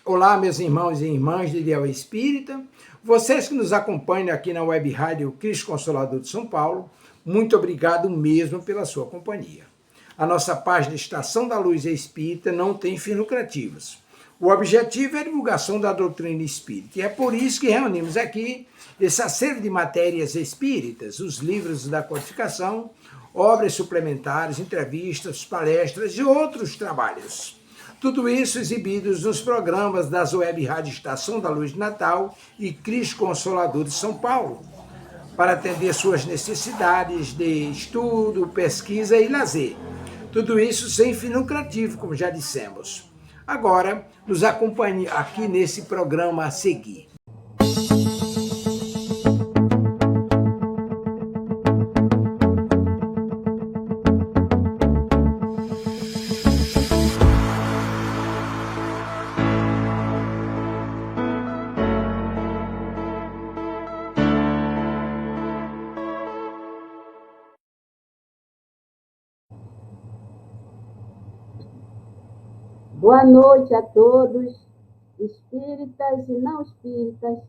Olá, meus irmãos e irmãs de Ideal Espírita, vocês que nos acompanham aqui na Web Rádio Cristo Consolador de São Paulo, muito obrigado mesmo pela sua companhia. A nossa página Estação da Luz Espírita não tem fins lucrativos. O objetivo é a divulgação da doutrina espírita, e é por isso que reunimos aqui esse acervo de matérias espíritas, os livros da codificação, obras suplementares, entrevistas, palestras e outros trabalhos. Tudo isso exibidos nos programas das Web Rádio Estação da Luz de Natal e Cristo Consolador de São Paulo, para atender suas necessidades de estudo, pesquisa e lazer. Tudo isso sem fim lucrativo, como já dissemos. Agora, nos acompanhe aqui nesse programa a seguir. Boa noite a todos, espíritas e não espíritas.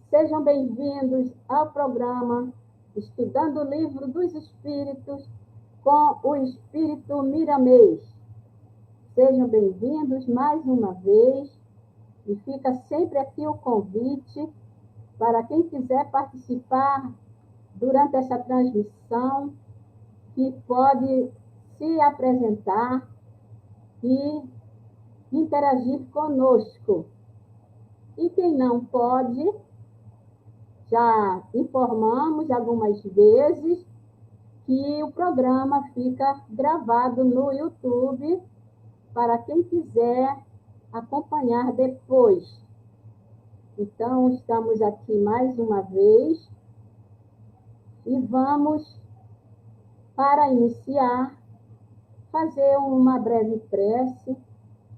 Sejam bem-vindos ao programa Estudando o Livro dos Espíritos com o Espírito Miramês. Sejam bem-vindos mais uma vez e fica sempre aqui o convite para quem quiser participar durante essa transmissão, que pode se apresentar e interagir conosco. E quem não pode, já informamos algumas vezes que o programa fica gravado no YouTube para quem quiser acompanhar depois. Então, estamos aqui mais uma vez e vamos, para iniciar, fazer uma breve prece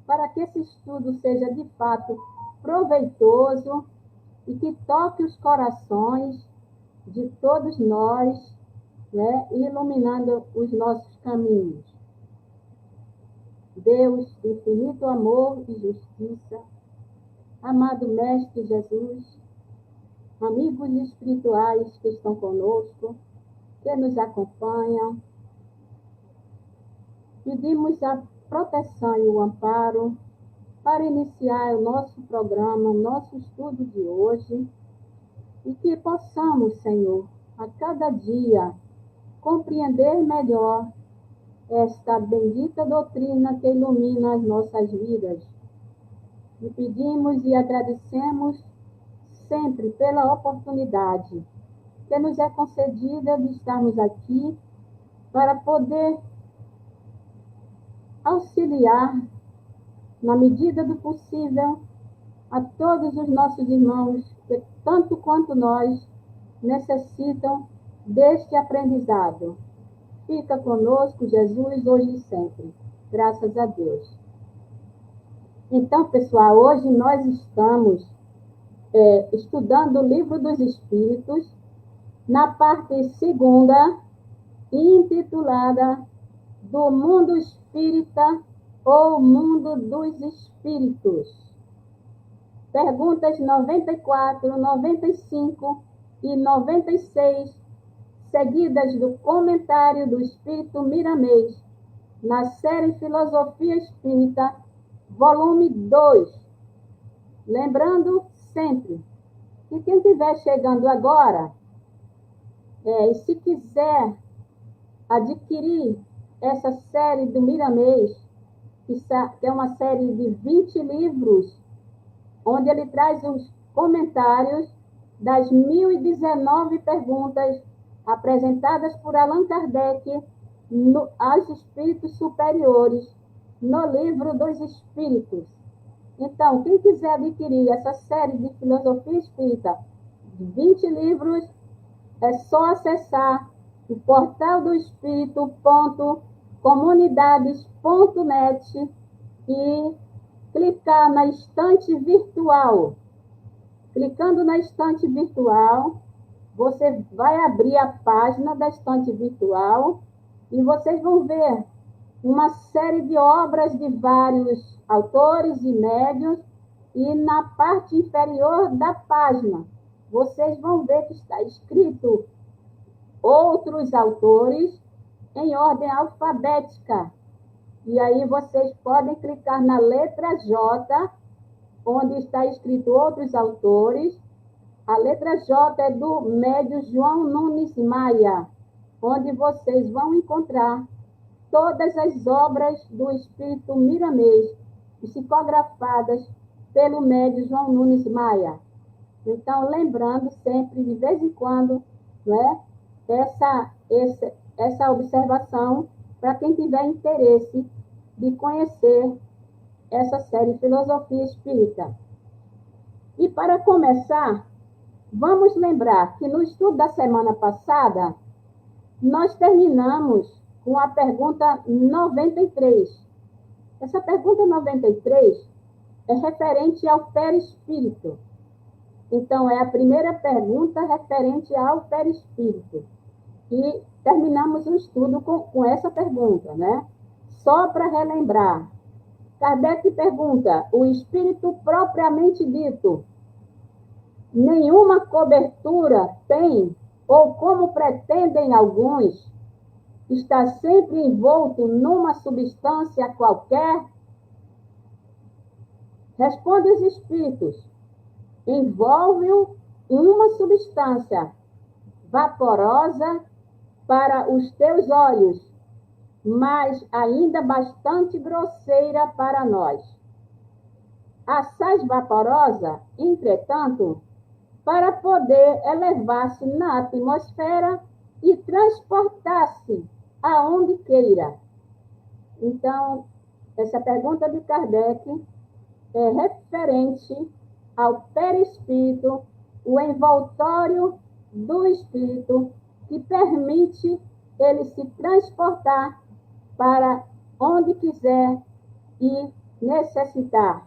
para que esse estudo seja de fato proveitoso e que toque os corações de todos nós, né, iluminando os nossos caminhos. Deus, de infinito amor e justiça, amado Mestre Jesus, amigos espirituais que estão conosco, que nos acompanham, pedimos a proteção e o amparo para iniciar o nosso programa, o nosso estudo de hoje, e que possamos, Senhor, a cada dia, compreender melhor esta bendita doutrina que ilumina as nossas vidas. E pedimos e agradecemos sempre pela oportunidade que nos é concedida de estarmos aqui para poder auxiliar, na medida do possível, a todos os nossos irmãos que, tanto quanto nós, necessitam deste aprendizado. Fica conosco, Jesus, hoje e sempre. Graças a Deus. Então, pessoal, hoje nós estamos estudando o Livro dos Espíritos, na parte segunda, intitulada Do Mundo Espírita ou Mundo dos Espíritos. Perguntas 94, 95 e 96, seguidas do comentário do Espírito Miramês, na série Filosofia Espírita, volume 2. Lembrando sempre que quem estiver chegando agora, e se quiser adquirir essa série do Miramês, que é uma série de 20 livros, onde ele traz os comentários das 1019 perguntas apresentadas por Allan Kardec aos espíritos superiores, no Livro dos Espíritos. Então, quem quiser adquirir essa série de Filosofia Espírita, de 20 livros, é só acessar o portal do espírito.comunidades.net e clicar na estante virtual. Clicando na estante virtual, você vai abrir a página da estante virtual e vocês vão ver uma série de obras de vários autores e médiuns e na parte inferior da página, vocês vão ver que está escrito outros autores em ordem alfabética. E aí vocês podem clicar na letra J, onde está escrito outros autores. A letra J é do médio João Nunes Maia, onde vocês vão encontrar todas as obras do Espírito Miramês, psicografadas pelo médio João Nunes Maia. Então, lembrando sempre, de vez em quando, né, essa observação, para quem tiver interesse de conhecer essa série Filosofia Espírita. E para começar, vamos lembrar que no estudo da semana passada, nós terminamos com a pergunta 93. Essa pergunta 93 é referente ao perispírito. Então, é a primeira pergunta referente ao perispírito. E terminamos o estudo com essa pergunta, né? Só para relembrar. Kardec pergunta: o espírito propriamente dito, nenhuma cobertura tem, ou como pretendem alguns, está sempre envolto numa substância qualquer? Responde os espíritos: envolve-o uma substância vaporosa para os teus olhos, mas ainda bastante grosseira para nós. Assaz vaporosa, entretanto, para poder elevar-se na atmosfera e transportar-se aonde queira. Então, essa pergunta de Kardec é referente ao perispírito, o envoltório do espírito que permite ele se transportar para onde quiser e necessitar.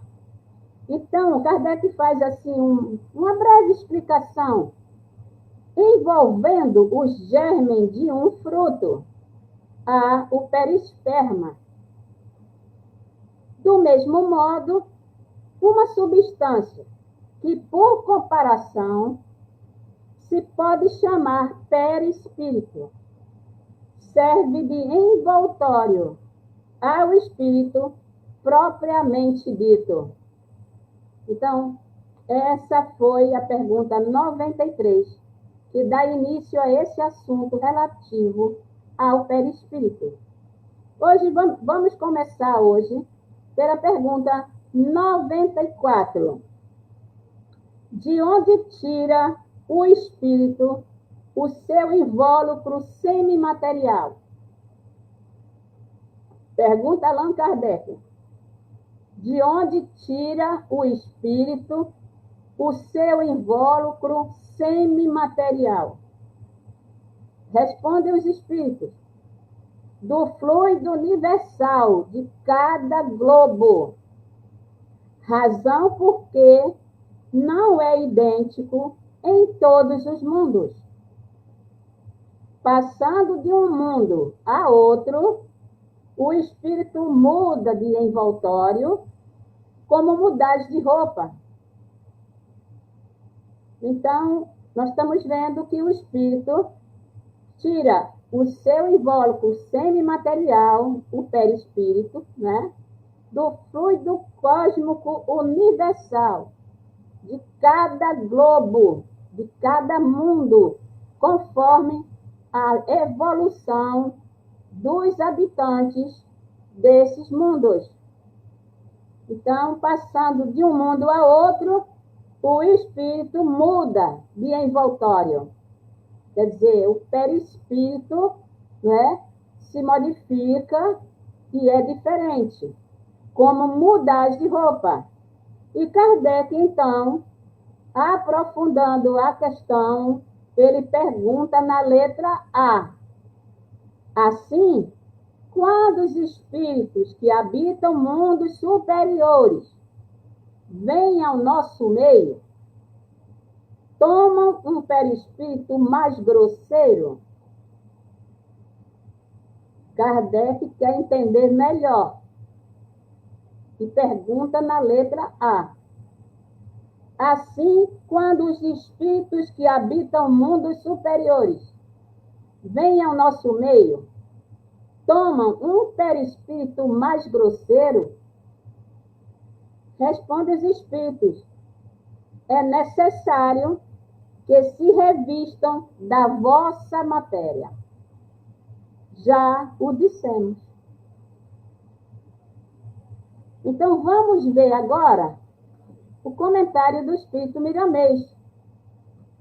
Então, Kardec faz assim uma breve explicação. Envolvendo o germen de um fruto, há o perisperma. Do mesmo modo, uma substância que, por comparação, se pode chamar perispírito, serve de envoltório ao espírito propriamente dito. Então, essa foi a pergunta 93, que dá início a esse assunto relativo ao perispírito. Hoje, vamos começar hoje pela pergunta 94. De onde tira o espírito o seu invólucro semimaterial? Pergunta Allan Kardec. De onde tira o espírito o seu invólucro semimaterial? Respondem os espíritos: do fluido universal de cada globo, razão porque não é idêntico em todos os mundos. Passando de um mundo a outro, o espírito muda de envoltório, como mudar de roupa. Então, nós estamos vendo que o espírito tira o seu invólucro semimaterial, o perispírito, né, do fluido cósmico universal, de cada globo, de cada mundo, conforme a evolução dos habitantes desses mundos. Então, passando de um mundo a outro, o espírito muda de envoltório. Quer dizer, o perispírito, né, se modifica e é diferente, como mudar de roupa. E Kardec, então, aprofundando a questão, ele pergunta na letra A. Assim, quando os espíritos que habitam mundos superiores vêm ao nosso meio, tomam um perispírito mais grosseiro? Kardec quer entender melhor e pergunta na letra A. Assim, quando os espíritos que habitam mundos superiores vêm ao nosso meio, tomam um perispírito mais grosseiro, responde os espíritos, é necessário que se revistam da vossa matéria. Já o dissemos. Então, vamos ver agora o comentário do Espírito Miramês.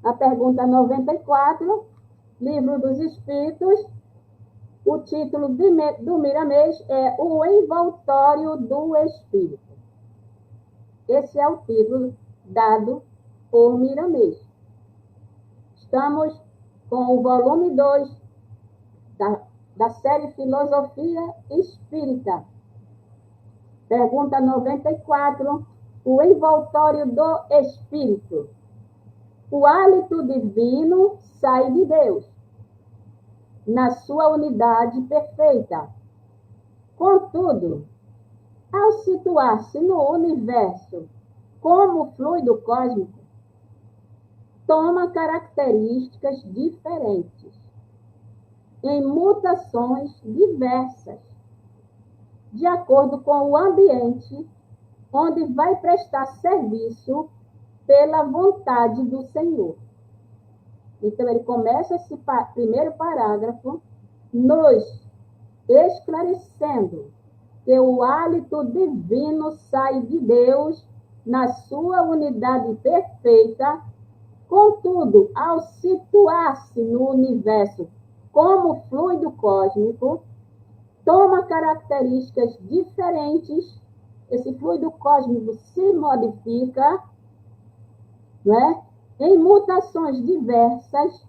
A pergunta 94, Livro dos Espíritos, o título do Miramês é O Envoltório do Espírito. Esse é o título dado por Miramês. Estamos com o volume 2 da série Filosofia Espírita. Pergunta 94, o envoltório do Espírito. O hálito divino sai de Deus, na sua unidade perfeita. Contudo, ao situar-se no universo como fluido cósmico, toma características diferentes, em mutações diversas, de acordo com o ambiente onde vai prestar serviço pela vontade do Senhor. Então, ele começa esse primeiro parágrafo nos esclarecendo que o hálito divino sai de Deus na sua unidade perfeita. Contudo, ao situar-se no universo como fluido cósmico, toma características diferentes. Esse fluido cósmico se modifica, né, em mutações diversas,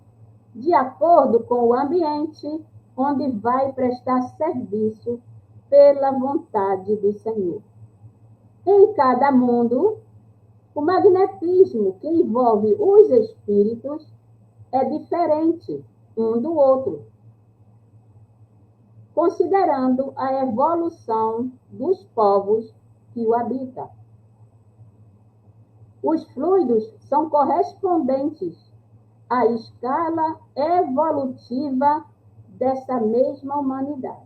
de acordo com o ambiente onde vai prestar serviço pela vontade do Senhor. Em cada mundo, o magnetismo que envolve os espíritos é diferente um do outro, considerando a evolução dos povos que o habitam. Os fluidos são correspondentes à escala evolutiva dessa mesma humanidade.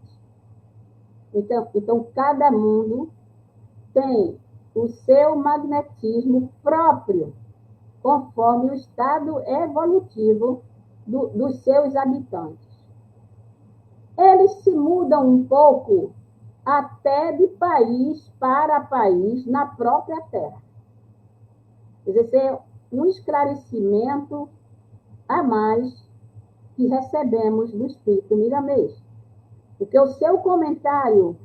Então cada mundo tem o seu magnetismo próprio, conforme o estado evolutivo dos seus habitantes. Eles se mudam um pouco até de país para país na própria Terra. Esse é um esclarecimento a mais que recebemos do Espírito Miramês. Porque o seu comentário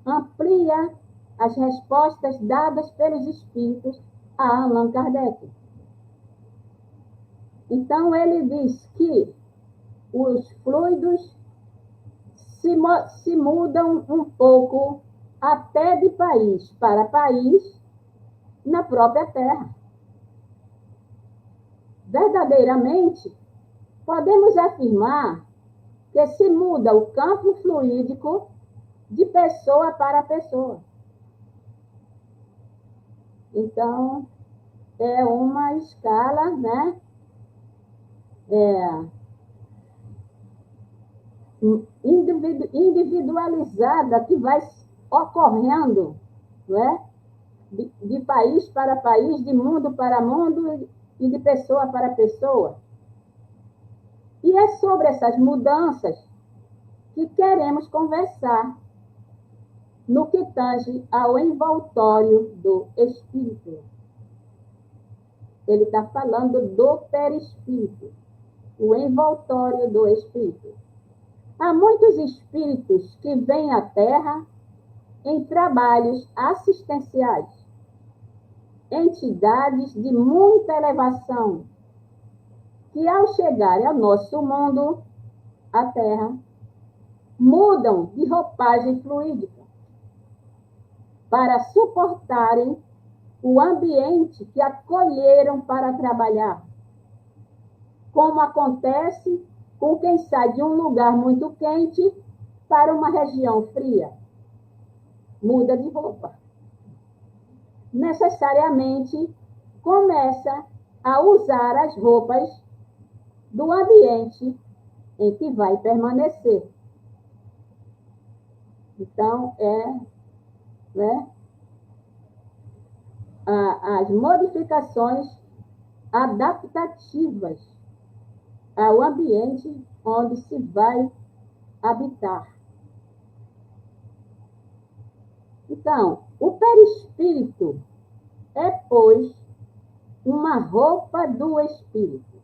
amplia as respostas dadas pelos Espíritos a Allan Kardec. Então, ele diz que os fluidos se mudam um pouco até de país para país na própria Terra. Verdadeiramente, podemos afirmar que se muda o campo fluídico de pessoa para pessoa. Então, é uma escala, né, individualizada que vai ocorrendo, né, de país para país, de mundo para mundo e de pessoa para pessoa. E é sobre essas mudanças que queremos conversar no que tange ao envoltório do espírito. Ele está falando do perispírito, o envoltório do espírito. Há muitos espíritos que vêm à Terra em trabalhos assistenciais, entidades de muita elevação, que ao chegarem ao nosso mundo, a Terra, mudam de roupagem fluídica para suportarem o ambiente que acolheram para trabalhar, como acontece com quem sai de um lugar muito quente para uma região fria. Muda de roupa. Necessariamente começa a usar as roupas do ambiente em que vai permanecer. Então, né, as modificações adaptativas ao ambiente onde se vai habitar. Então, o perispírito é, pois, uma roupa do espírito,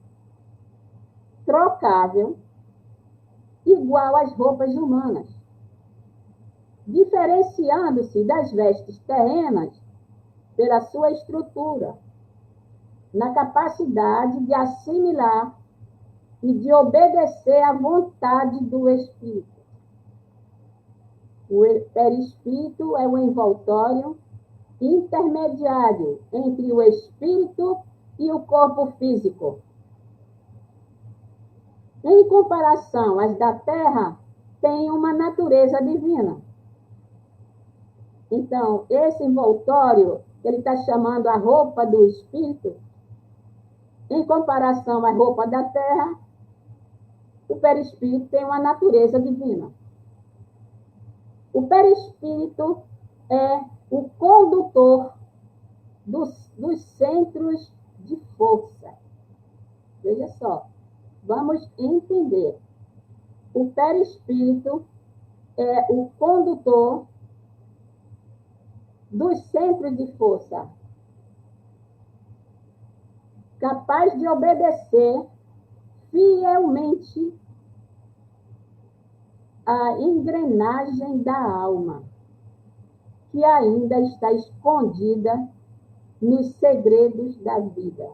trocável, igual às roupas humanas, diferenciando-se das vestes terrenas pela sua estrutura, na capacidade de assimilar e de obedecer à vontade do espírito. O perispírito é o envoltório intermediário entre o espírito e o corpo físico. Em comparação às da terra, tem uma natureza divina. Então, esse envoltório, ele está chamando a roupa do espírito, em comparação à roupa da terra, o perispírito tem uma natureza divina. O perispírito é o condutor dos centros de força. Veja só, vamos entender. O perispírito é o condutor dos centros de força, capaz de obedecer fielmente a engrenagem da alma, que ainda está escondida nos segredos da vida,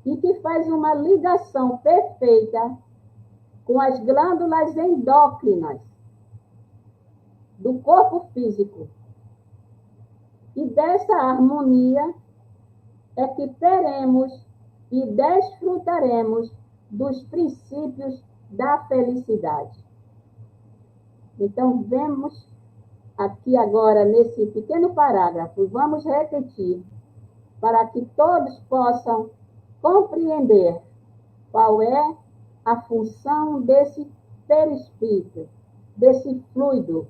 e que faz uma ligação perfeita com as glândulas endócrinas do corpo físico. E dessa harmonia é que teremos e desfrutaremos dos princípios da felicidade. Então, vemos aqui agora, nesse pequeno parágrafo, vamos repetir, para que todos possam compreender qual é a função desse perispírito, desse fluido.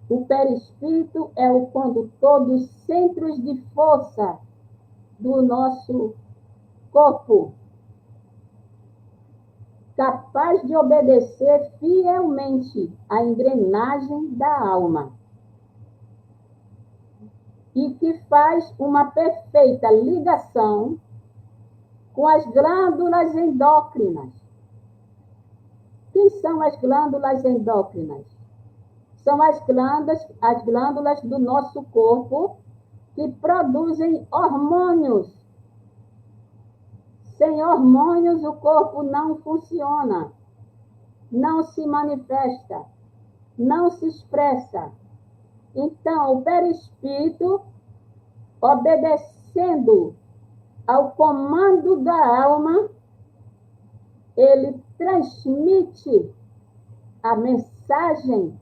O perispírito é o condutor dos centros de força do nosso corpo, capaz de obedecer fielmente à engrenagem da alma, e que faz uma perfeita ligação com as glândulas endócrinas. Quem são as glândulas endócrinas? São as glândulas do nosso corpo que produzem hormônios. Sem hormônios, o corpo não funciona, não se manifesta, não se expressa. Então, o perispírito, obedecendo ao comando da alma, ele transmite a mensagem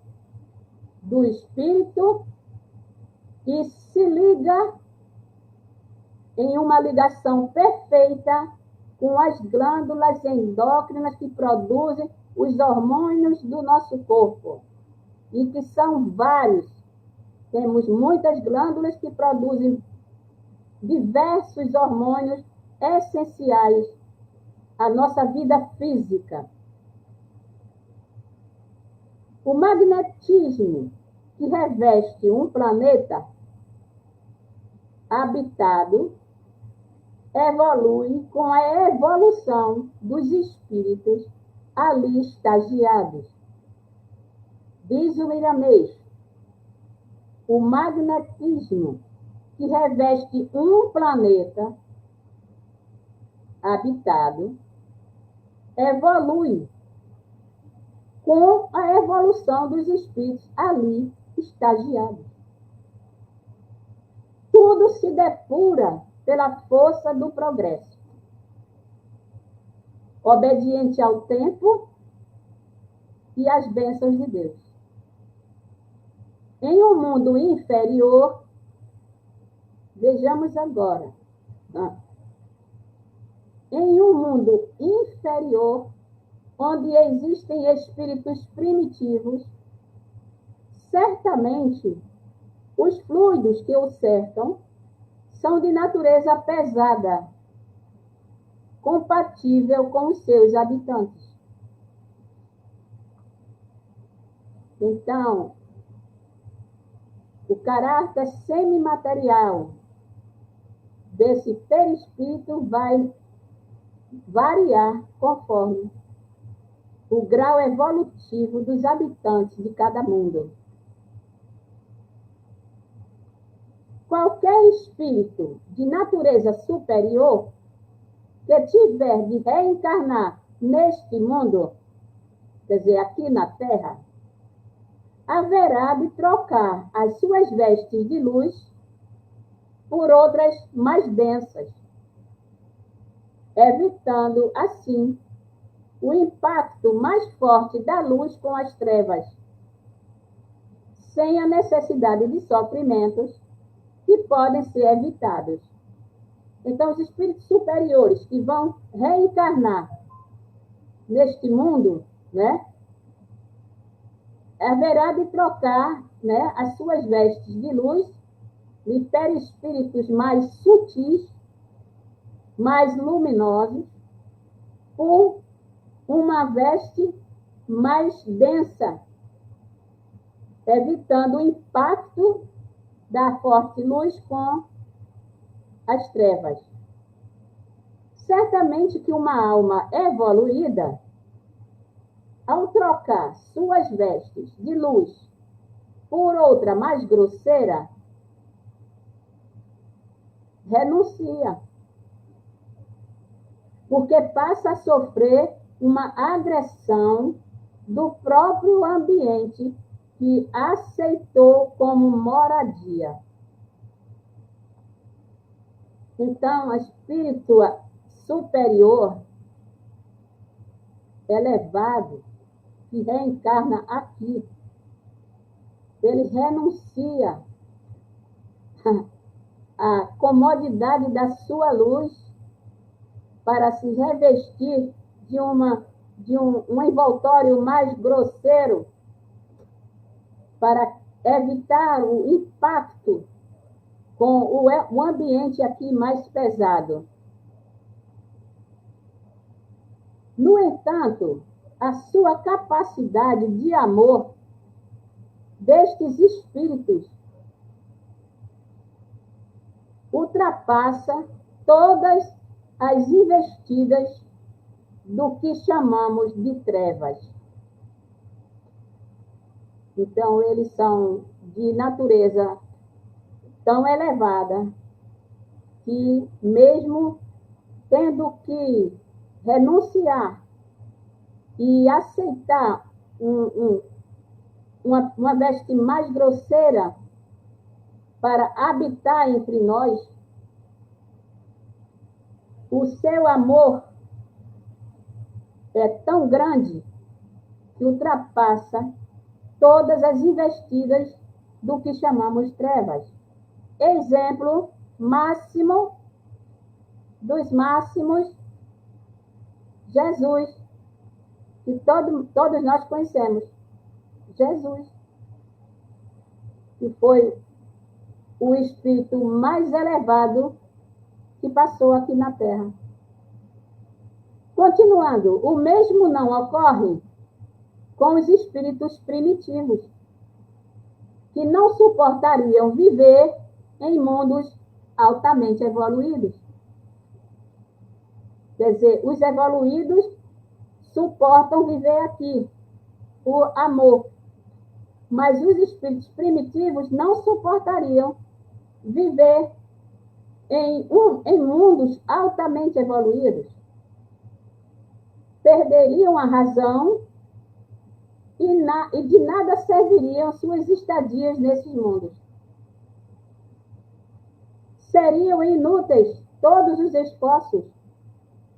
do espírito e se liga em uma ligação perfeita com as glândulas endócrinas que produzem os hormônios do nosso corpo, e que são vários. Temos muitas glândulas que produzem diversos hormônios essenciais à nossa vida física. O magnetismo que reveste um planeta habitado evolui com a evolução dos espíritos ali estagiados. Diz o Miramês, o magnetismo que reveste um planeta habitado evolui com a evolução dos espíritos ali estagiados. Tudo se depura pela força do progresso, obediente ao tempo e às bênçãos de Deus. Em um mundo inferior, Vejamos agora. Em um mundo inferior, onde existem espíritos primitivos, certamente os fluidos que o cercam são de natureza pesada, compatível com os seus habitantes. Então, o caráter semimaterial desse perispírito vai variar conforme o grau evolutivo dos habitantes de cada mundo. Qualquer espírito de natureza superior que tiver de reencarnar neste mundo, quer dizer, aqui na Terra, haverá de trocar as suas vestes de luz por outras mais densas, evitando, assim, o impacto mais forte da luz com as trevas, sem a necessidade de sofrimentos que podem ser evitados. Então, os espíritos superiores que vão reencarnar neste mundo, né, haverá de trocar, né, as suas vestes de luz de perispíritos mais sutis, mais luminosos, por uma veste mais densa, evitando o impacto da forte luz com as trevas. Certamente que uma alma evoluída, ao trocar suas vestes de luz por outra mais grosseira, renuncia, porque passa a sofrer uma agressão do próprio ambiente que aceitou como moradia. Então, o espírito superior, elevado, que reencarna aqui, ele renuncia à comodidade da sua luz para se revestir de um envoltório mais grosseiro, para evitar o impacto com o ambiente aqui mais pesado. No entanto, a sua capacidade de amor destes espíritos ultrapassa todas as investidas do que chamamos de trevas. Então, eles são de natureza tão elevada que, mesmo tendo que renunciar e aceitar uma veste mais grosseira para habitar entre nós, o seu amor é tão grande que ultrapassa todas as investidas do que chamamos trevas. Exemplo máximo dos máximos, Jesus, que todos nós conhecemos. Jesus, que foi o espírito mais elevado que passou aqui na Terra. Continuando, o mesmo não ocorre com os espíritos primitivos, que não suportariam viver em mundos altamente evoluídos. Quer dizer, os evoluídos suportam viver aqui, o amor. Mas os espíritos primitivos não suportariam viver em mundos altamente evoluídos. Perderiam a razão e de nada serviriam suas estadias nesses mundos. Seriam inúteis todos os esforços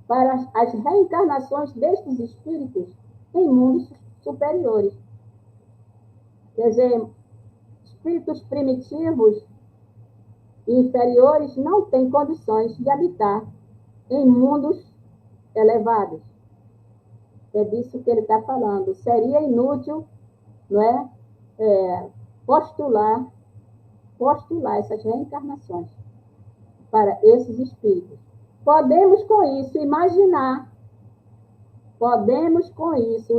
para as reencarnações destes espíritos em mundos superiores. Quer dizer, espíritos primitivos inferiores não têm condições de habitar em mundos elevados. É disso que ele está falando. Seria inútil, não é, postular essas reencarnações para esses espíritos. Podemos com isso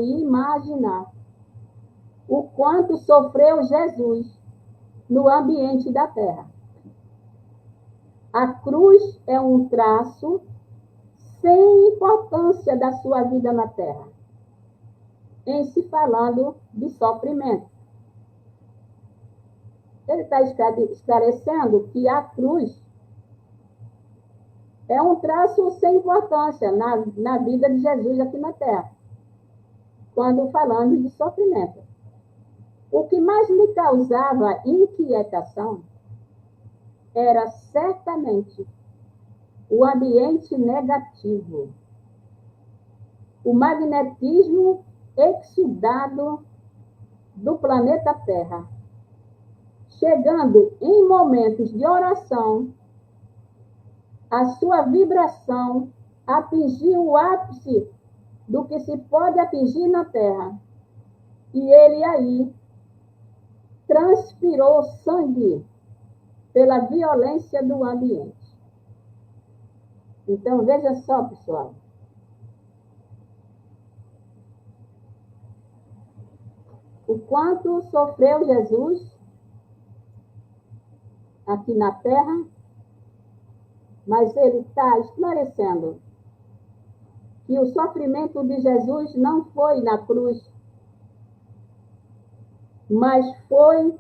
imaginar o quanto sofreu Jesus no ambiente da Terra. A cruz é um traço sem importância da sua vida na Terra, em se falando de sofrimento. Ele está esclarecendo que a cruz é um traço sem importância na vida de Jesus aqui na Terra, quando falando de sofrimento. O que mais lhe causava inquietação era certamente o ambiente negativo, o magnetismo exudado do planeta Terra, chegando em momentos de oração, a sua vibração atingiu o ápice do que se pode atingir na Terra. E ele aí transpirou sangue pela violência do ambiente. Então, veja só, pessoal. O quanto sofreu Jesus aqui na Terra, mas ele está esclarecendo que o sofrimento de Jesus não foi na cruz, mas foi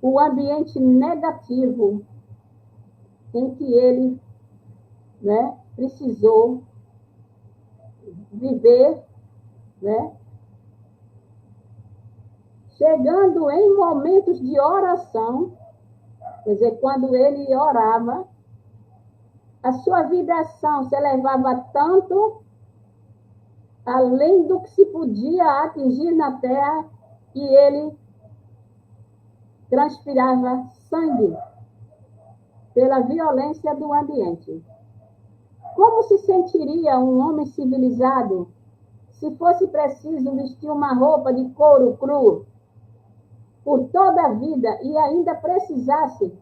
o ambiente negativo em que ele, né, precisou viver, né, chegando em momentos de oração, quer dizer, quando ele orava, a sua vibração se elevava tanto além do que se podia atingir na Terra, e ele transpirava sangue pela violência do ambiente. Como se sentiria um homem civilizado se fosse preciso vestir uma roupa de couro cru por toda a vida e ainda precisasse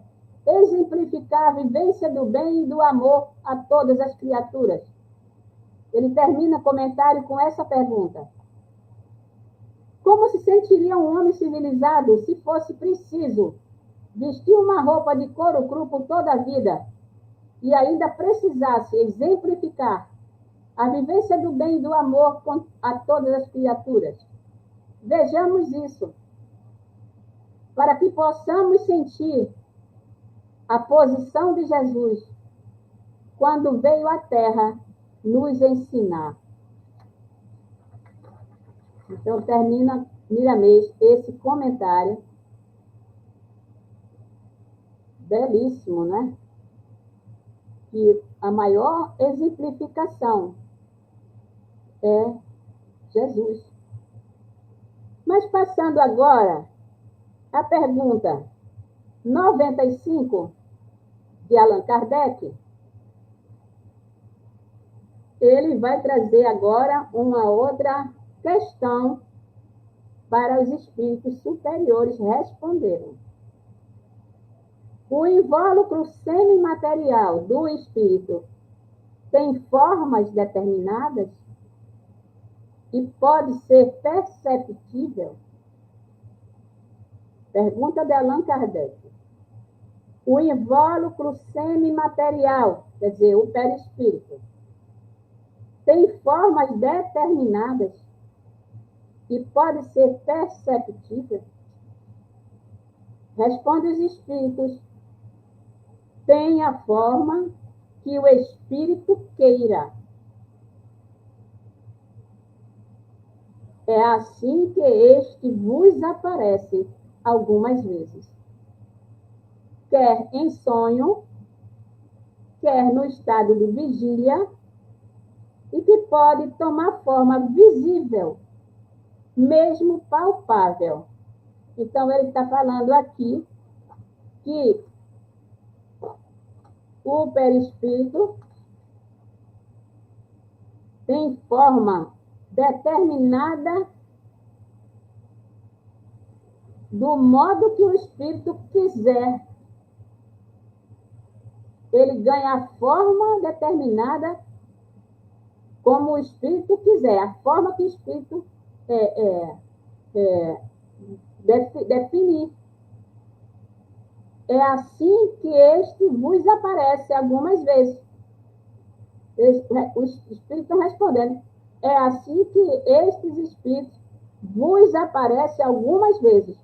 exemplificar a vivência do bem e do amor a todas as criaturas? Ele termina o comentário com essa pergunta: como se sentiria um homem civilizado se fosse preciso vestir uma roupa de couro cru por toda a vida e ainda precisasse exemplificar a vivência do bem e do amor a todas as criaturas? Vejamos isso, para que possamos sentir a posição de Jesus quando veio à Terra nos ensinar. Então, termina Miramês esse comentário belíssimo, né? Que a maior exemplificação é Jesus. Mas passando agora a pergunta 95 de Allan Kardec, ele vai trazer agora uma outra questão para os espíritos superiores responderem. O invólucro semimaterial do espírito tem formas determinadas e pode ser perceptível? Pergunta de Allan Kardec. O invólucro semimaterial, quer dizer, o perispírito, tem formas determinadas e pode ser perceptível? Responde os espíritos: tem a forma que o espírito queira. É assim que este vos aparece algumas vezes, quer em sonho, quer no estado de vigília, e que pode tomar forma visível, mesmo palpável. Então, ele está falando aqui que o perispírito tem forma determinada do modo que o espírito quiser. Ele ganha a forma determinada como o espírito quiser, a forma que o espírito definir. É assim que este vos aparece algumas vezes. O espírito respondendo. É assim que estes espíritos vos aparecem algumas vezes,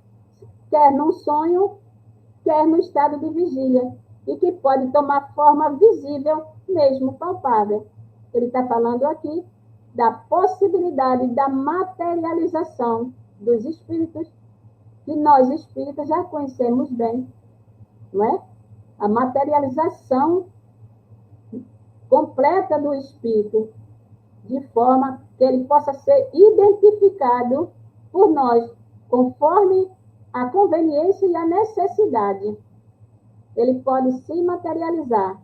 quer num sonho, quer no estado de vigília, e que pode tomar forma visível, mesmo palpável. Ele está falando aqui da possibilidade da materialização dos espíritos, que nós espíritas já conhecemos bem, não é? A materialização completa do espírito, de forma que ele possa ser identificado por nós, conforme a conveniência e a necessidade. Ele pode se materializar.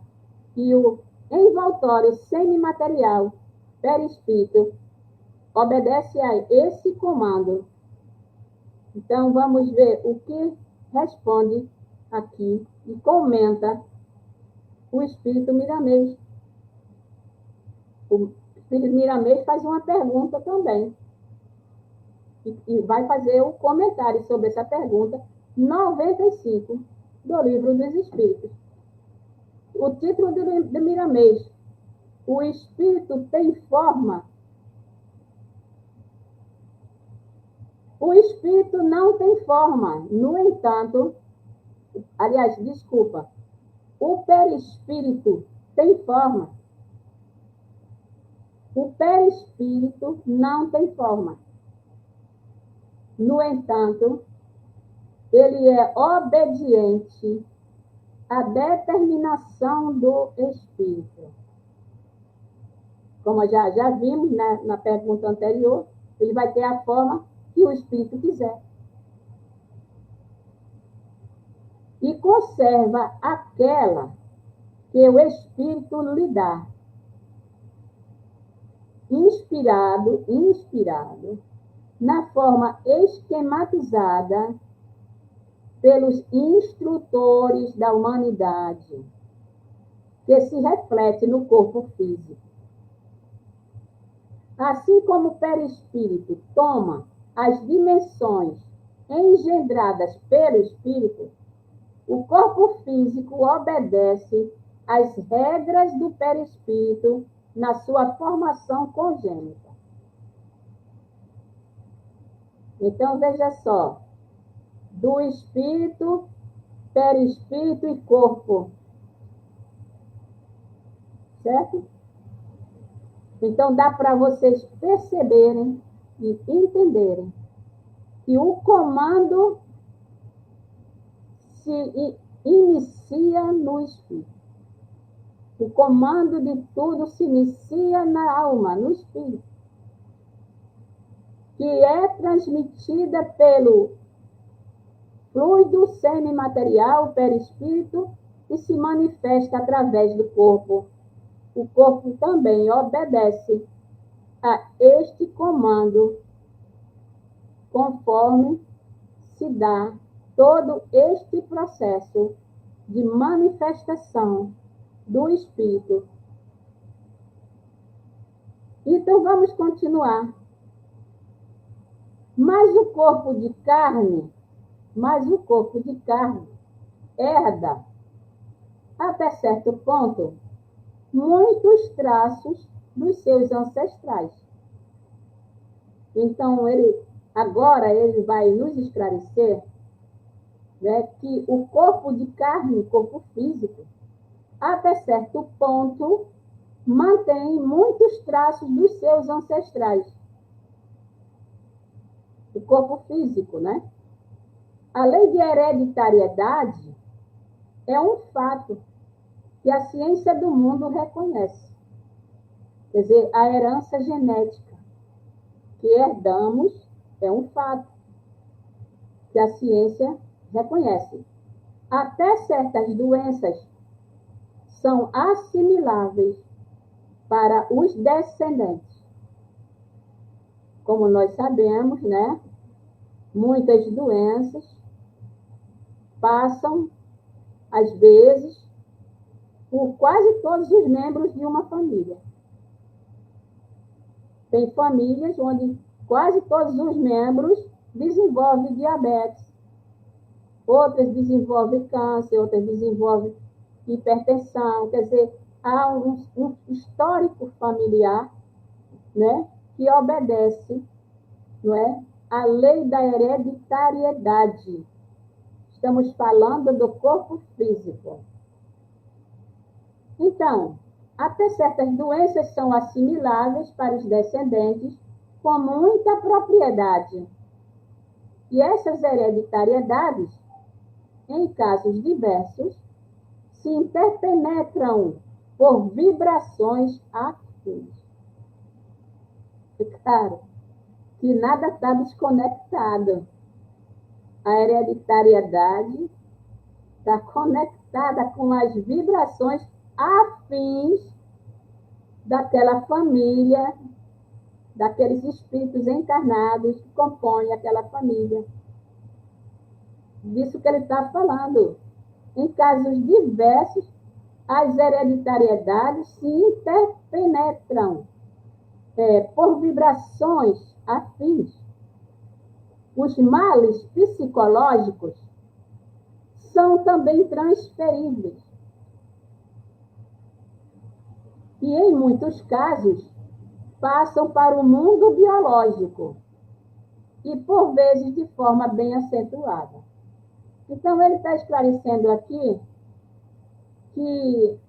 E o envoltório semimaterial, perispírito, obedece a esse comando. Então, vamos ver o que responde aqui e comenta o espírito Miramês. O espírito Miramês faz uma pergunta também. E vai fazer o comentário sobre essa pergunta 95 do Livro dos Espíritos. O título de Miramês: O espírito tem forma? O espírito não tem forma. No entanto, aliás, desculpa, o perispírito tem forma. O perispírito não tem forma. No entanto, ele é obediente à determinação do espírito. Como já vimos, né, na pergunta anterior, ele vai ter a forma que o espírito quiser. E conserva aquela que o espírito lhe dá. Inspirado na forma esquematizada pelos instrutores da humanidade, que se reflete no corpo físico. Assim como o perispírito toma as dimensões engendradas pelo espírito, o corpo físico obedece às regras do perispírito na sua formação congênita. Então, veja só, do espírito, perispírito e corpo. Certo? Então, dá para vocês perceberem e entenderem que o comando se inicia no espírito. O comando de tudo se inicia na alma, no espírito, que é transmitida pelo fluido semimaterial, perispírito, e se manifesta através do corpo. O corpo também obedece a este comando, conforme se dá todo este processo de manifestação do espírito. Então, vamos continuar. Mas o corpo de carne herda, até certo ponto, muitos traços dos seus ancestrais. Então, agora ele vai nos esclarecer, né, que o corpo de carne, o corpo físico, até certo ponto, mantém muitos traços dos seus ancestrais. O corpo físico, né? A lei de hereditariedade é um fato que a ciência do mundo reconhece. Quer dizer, a herança genética que herdamos é um fato que a ciência reconhece. Até certas doenças são assimiláveis para os descendentes. Como nós sabemos, né? Muitas doenças passam, às vezes, por quase todos os membros de uma família. Tem famílias onde quase todos os membros desenvolvem diabetes, outras desenvolvem câncer, outras desenvolvem hipertensão. Quer dizer, há um histórico familiar, né, que obedece, não é, à lei da hereditariedade. Estamos falando do corpo físico. Então, até certas doenças são assimiláveis para os descendentes com muita propriedade. E essas hereditariedades, em casos diversos, se interpenetram por vibrações afins. E claro que nada está desconectado. A hereditariedade está conectada com as vibrações afins daquela família, daqueles espíritos encarnados que compõem aquela família. Disso que ele está falando. Em casos diversos, as hereditariedades se interpenetram por vibrações afins. Os males psicológicos são também transferíveis. E, em muitos casos, passam para o mundo biológico e, por vezes, de forma bem acentuada. Então, ele está esclarecendo aqui que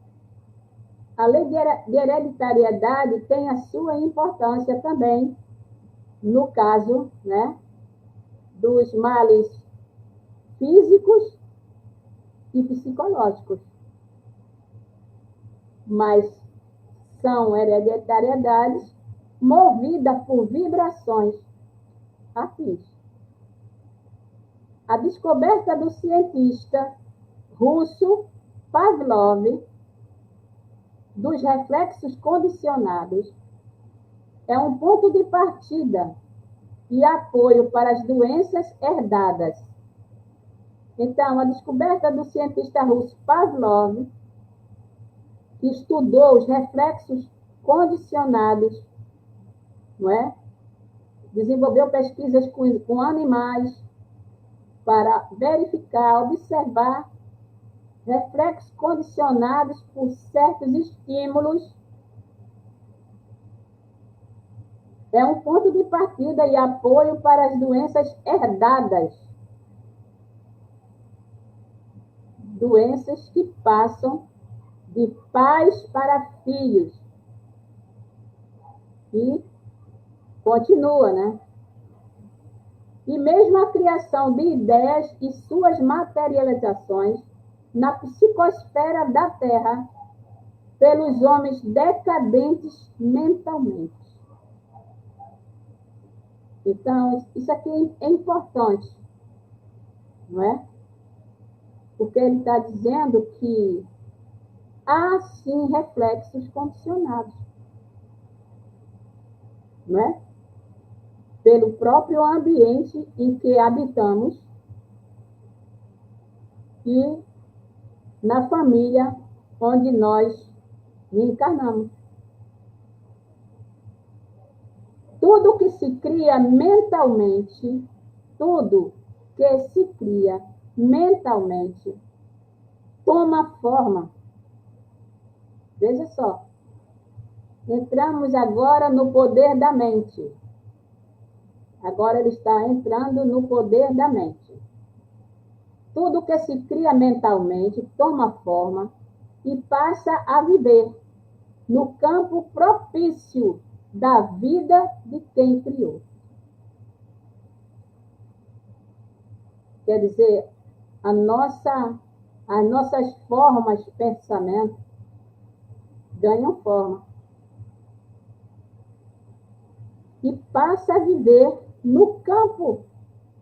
a lei de hereditariedade tem a sua importância também no caso, né, dos males físicos e psicológicos. Mas são hereditariedades movidas por vibrações afins. A descoberta do cientista russo Pavlov dos reflexos condicionados é um ponto de partida e apoio para as doenças herdadas. Então, a descoberta do cientista russo Pavlov, que estudou os reflexos condicionados, não é? Desenvolveu pesquisas com animais para verificar, observar reflexos condicionados por certos estímulos. É um ponto de partida e apoio para as doenças herdadas. Doenças que passam de pais para filhos. E continua, né? E mesmo a criação de ideias e suas materializações na psicosfera da Terra pelos homens decadentes mentalmente. Então, isso aqui é importante, não é? Porque ele está dizendo que há, sim, reflexos condicionados, não é? Pelo próprio ambiente em que habitamos e na família onde nós reencarnamos. Tudo que se cria mentalmente, tudo que se cria mentalmente, toma forma. Veja só. Entramos agora no poder da mente. Agora ele está entrando no poder da mente. Tudo que se cria mentalmente toma forma e passa a viver no campo propício da vida de quem criou. Quer dizer, as nossas formas de pensamento ganham forma. E passa a viver no campo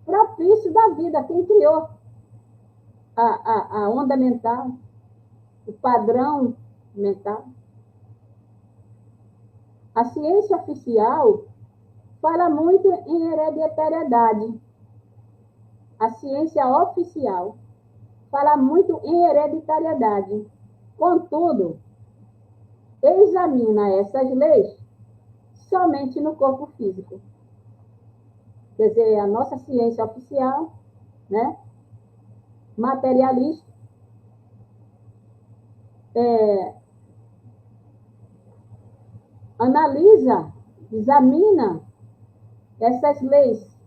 propício da vida, quem criou a onda mental. o padrão mental. A ciência oficial fala muito em hereditariedade. A ciência oficial fala muito em hereditariedade. Contudo, examina essas leis somente no corpo físico. Quer dizer, a nossa ciência oficial, né, materialista, analisa, examina essas leis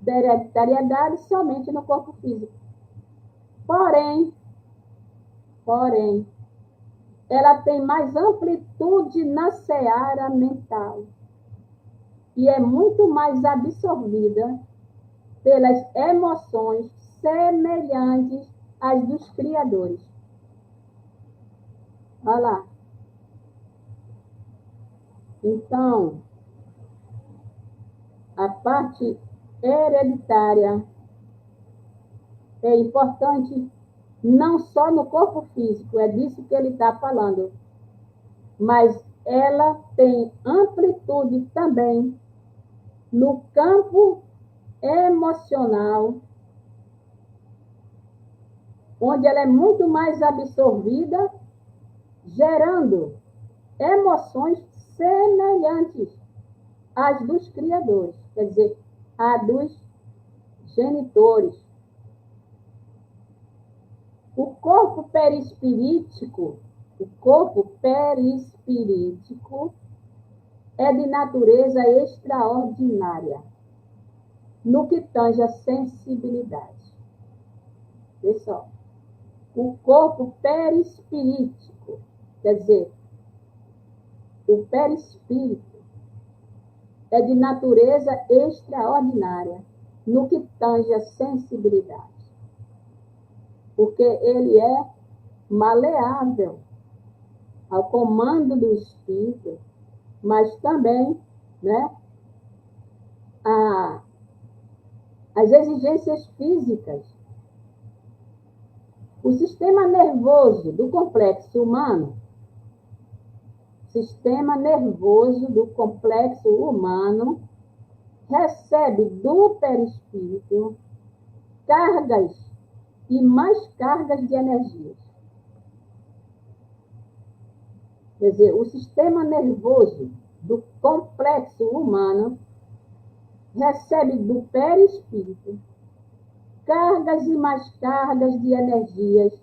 de hereditariedade somente no corpo físico. Porém, ela tem mais amplitude na seara mental e é muito mais absorvida pelas emoções semelhantes às dos criadores. Olha lá. Então, a parte hereditária é importante não só no corpo físico, é disso que ele está falando, mas ela tem amplitude também no campo emocional, onde ela é muito mais absorvida, gerando emoções semelhantes às dos criadores, quer dizer, a dos genitores. O corpo perispirítico é de natureza extraordinária, no que tange a sensibilidade. Pessoal, o corpo perispirítico, quer dizer, o perispírito é de natureza extraordinária, no que tange a sensibilidade. Porque ele é maleável ao comando do espírito, mas também, né, as exigências físicas. O sistema nervoso do complexo humano, recebe do perispírito cargas e mais cargas de energias. Quer dizer, o sistema nervoso do complexo humano recebe do perispírito cargas e mais cargas de energias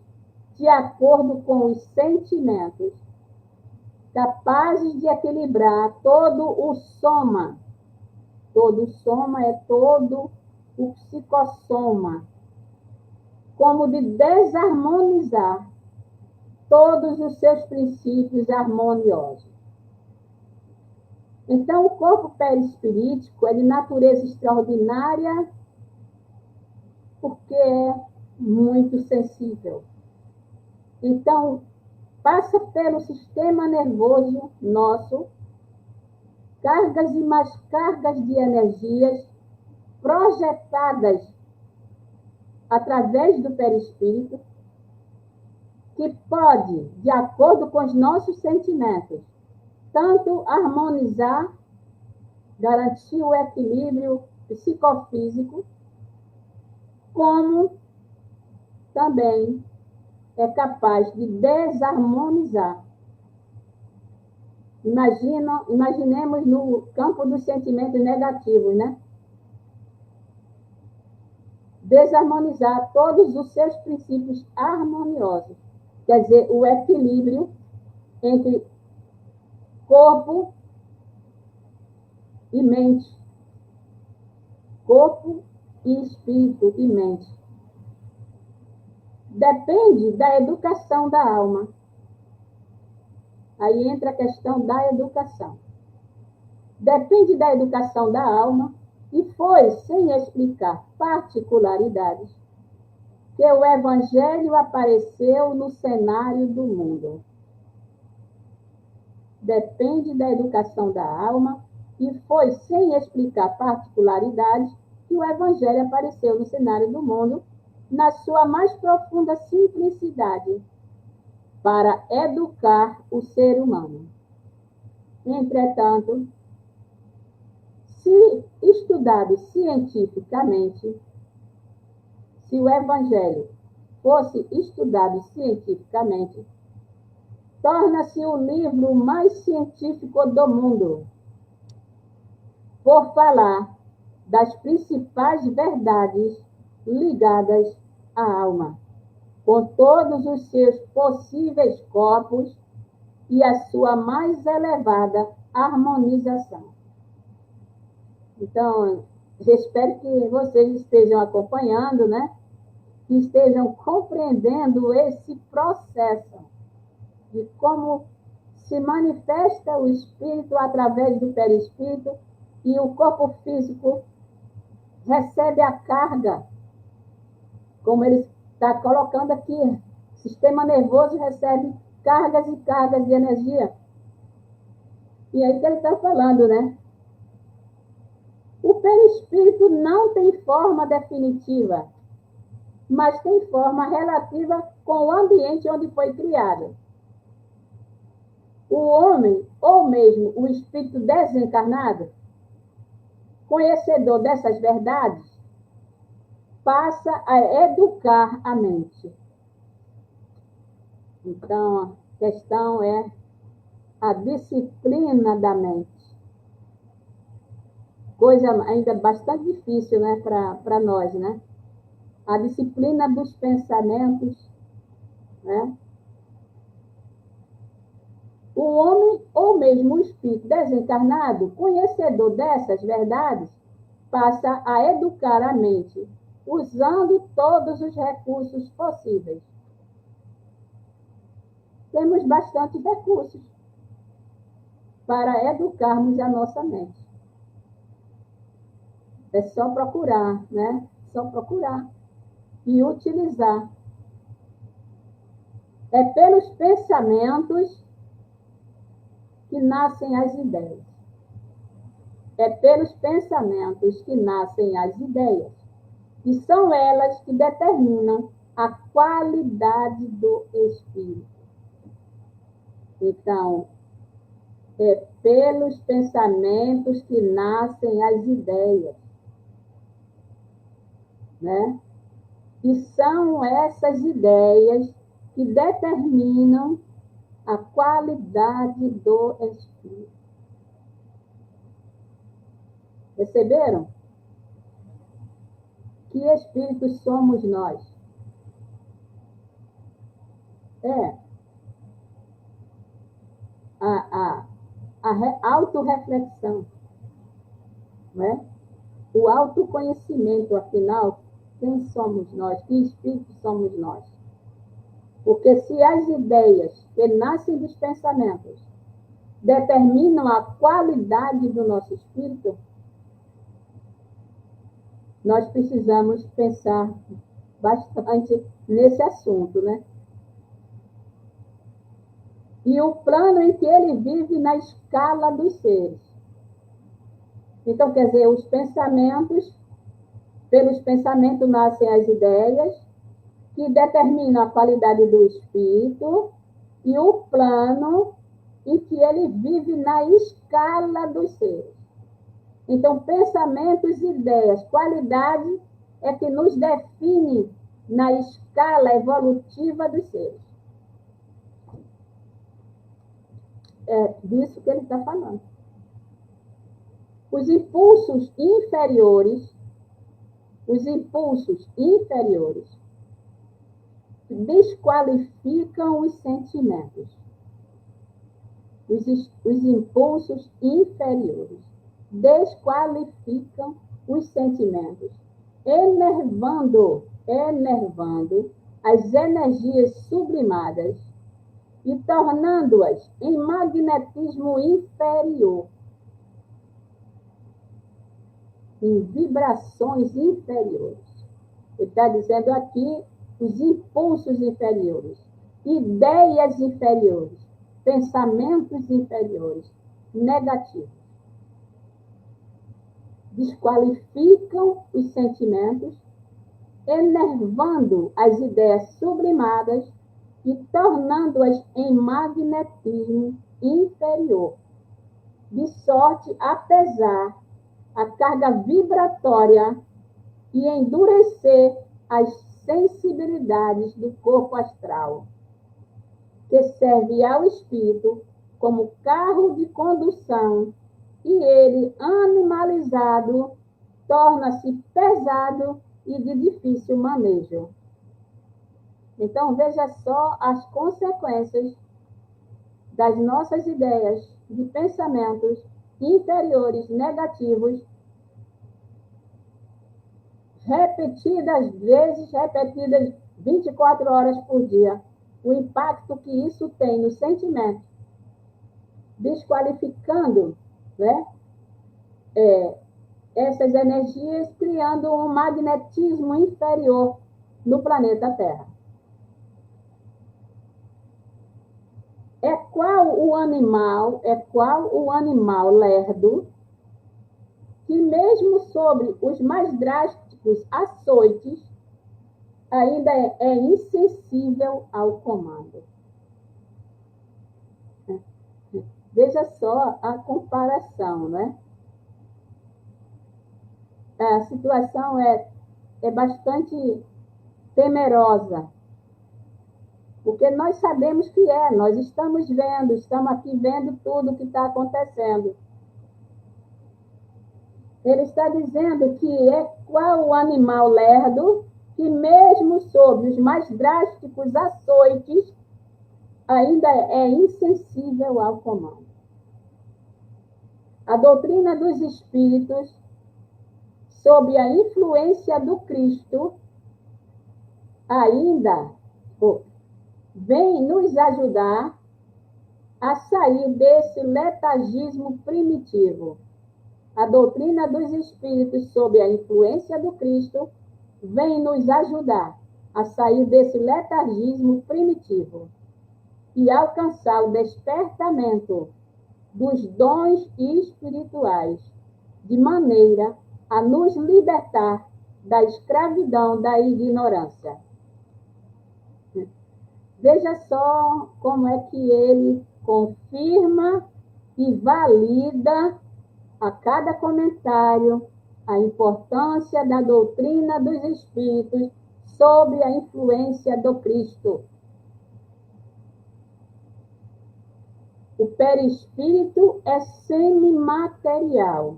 de acordo com os sentimentos, capazes de equilibrar todo o soma. Todo o soma é todo o psicossoma, como de desarmonizar todos os seus princípios harmoniosos. Então, o corpo perispirítico é de natureza extraordinária porque é muito sensível. Então, passa pelo sistema nervoso nosso cargas e mais cargas de energias projetadas através do perispírito, que pode, de acordo com os nossos sentimentos, tanto harmonizar, garantir o equilíbrio psicofísico, como também é capaz de desarmonizar. Imaginemos no campo dos sentimentos negativos, né? Desarmonizar todos os seus princípios harmoniosos. Quer dizer, o equilíbrio entre corpo e mente. Corpo e espírito e mente. Depende da educação da alma. Aí entra a questão da educação. Depende da educação da alma e foi, sem explicar particularidades, que o Evangelho apareceu no cenário do mundo. Depende da educação da alma e foi, sem explicar particularidades, que o Evangelho apareceu no cenário do mundo na sua mais profunda simplicidade, para educar o ser humano. Entretanto, se estudado cientificamente, se o Evangelho fosse estudado cientificamente, torna-se o livro mais científico do mundo, por falar das principais verdades ligadas à alma, com todos os seus possíveis corpos e a sua mais elevada harmonização. Então, eu espero que vocês estejam acompanhando, né? Que estejam compreendendo esse processo de como se manifesta o espírito através do perispírito e o corpo físico recebe a carga, como ele está colocando aqui, o sistema nervoso recebe cargas e cargas de energia. E aí que ele está falando, né? O perispírito não tem forma definitiva, mas tem forma relativa com o ambiente onde foi criado. O homem, ou mesmo o espírito desencarnado, conhecedor dessas verdades, passa a educar a mente. Então, a questão é a disciplina da mente. Coisa ainda bastante difícil, né, para nós, né? A disciplina dos pensamentos, né? O homem, ou mesmo o espírito desencarnado, conhecedor dessas verdades, passa a educar a mente, usando todos os recursos possíveis. Temos bastante recursos para educarmos a nossa mente. É só procurar, né? Só procurar e utilizar. É pelos pensamentos que nascem as ideias. É pelos pensamentos que nascem as ideias. E são elas que determinam a qualidade do espírito. Então, é pelos pensamentos que nascem as ideias, né? E são essas ideias que determinam a qualidade do espírito. Perceberam? Que espíritos somos nós? A autorreflexão, né? O autoconhecimento, afinal, quem somos nós? Que espírito somos nós? Porque se as ideias que nascem dos pensamentos determinam a qualidade do nosso espírito, nós precisamos pensar bastante nesse assunto, né? E o plano em que ele vive na escala dos seres. Então, quer dizer, os pensamentos, pelos pensamentos nascem as ideias, que determinam a qualidade do espírito, e o plano em que ele vive na escala dos seres. Então, pensamentos, ideias, qualidade é que nos define na escala evolutiva dos seres. É disso que ele está falando. Os impulsos inferiores desqualificam os sentimentos. Os impulsos inferiores desqualificam os sentimentos, enervando as energias sublimadas e tornando-as em magnetismo inferior, em vibrações inferiores. Ele está dizendo aqui os impulsos inferiores, ideias inferiores, pensamentos inferiores, negativos. Desqualificam os sentimentos, enervando as ideias sublimadas e tornando-as em magnetismo inferior, de sorte a pesar a carga vibratória e endurecer as sensibilidades do corpo astral, que serve ao espírito como carro de condução, e ele, animalizado, torna-se pesado e de difícil manejo. Então, veja só as consequências das nossas ideias, de pensamentos inferiores, negativos, repetidas vezes, repetidas 24 horas por dia. O impacto que isso tem no sentimento, desqualificando, né, essas energias, criando um magnetismo inferior no planeta Terra. Qual o animal lerdo que mesmo sobre os mais drásticos açoites ainda é insensível ao comando. Veja só a comparação, né? A situação é bastante temerosa, porque nós sabemos que nós estamos aqui vendo tudo o que está acontecendo. Ele está dizendo que qual o animal lerdo que mesmo sob os mais drásticos açoites ainda é insensível ao comando. A doutrina dos espíritos, sob a influência do Cristo, ainda vem nos ajudar a sair desse letargismo primitivo. A doutrina dos espíritos, sob a influência do Cristo, vem nos ajudar a sair desse letargismo primitivo e alcançar o despertamento dos dons espirituais, de maneira a nos libertar da escravidão da ignorância. Veja só como é que ele confirma e valida a cada comentário a importância da doutrina dos espíritos sob a influência do Cristo. O perispírito é semimaterial,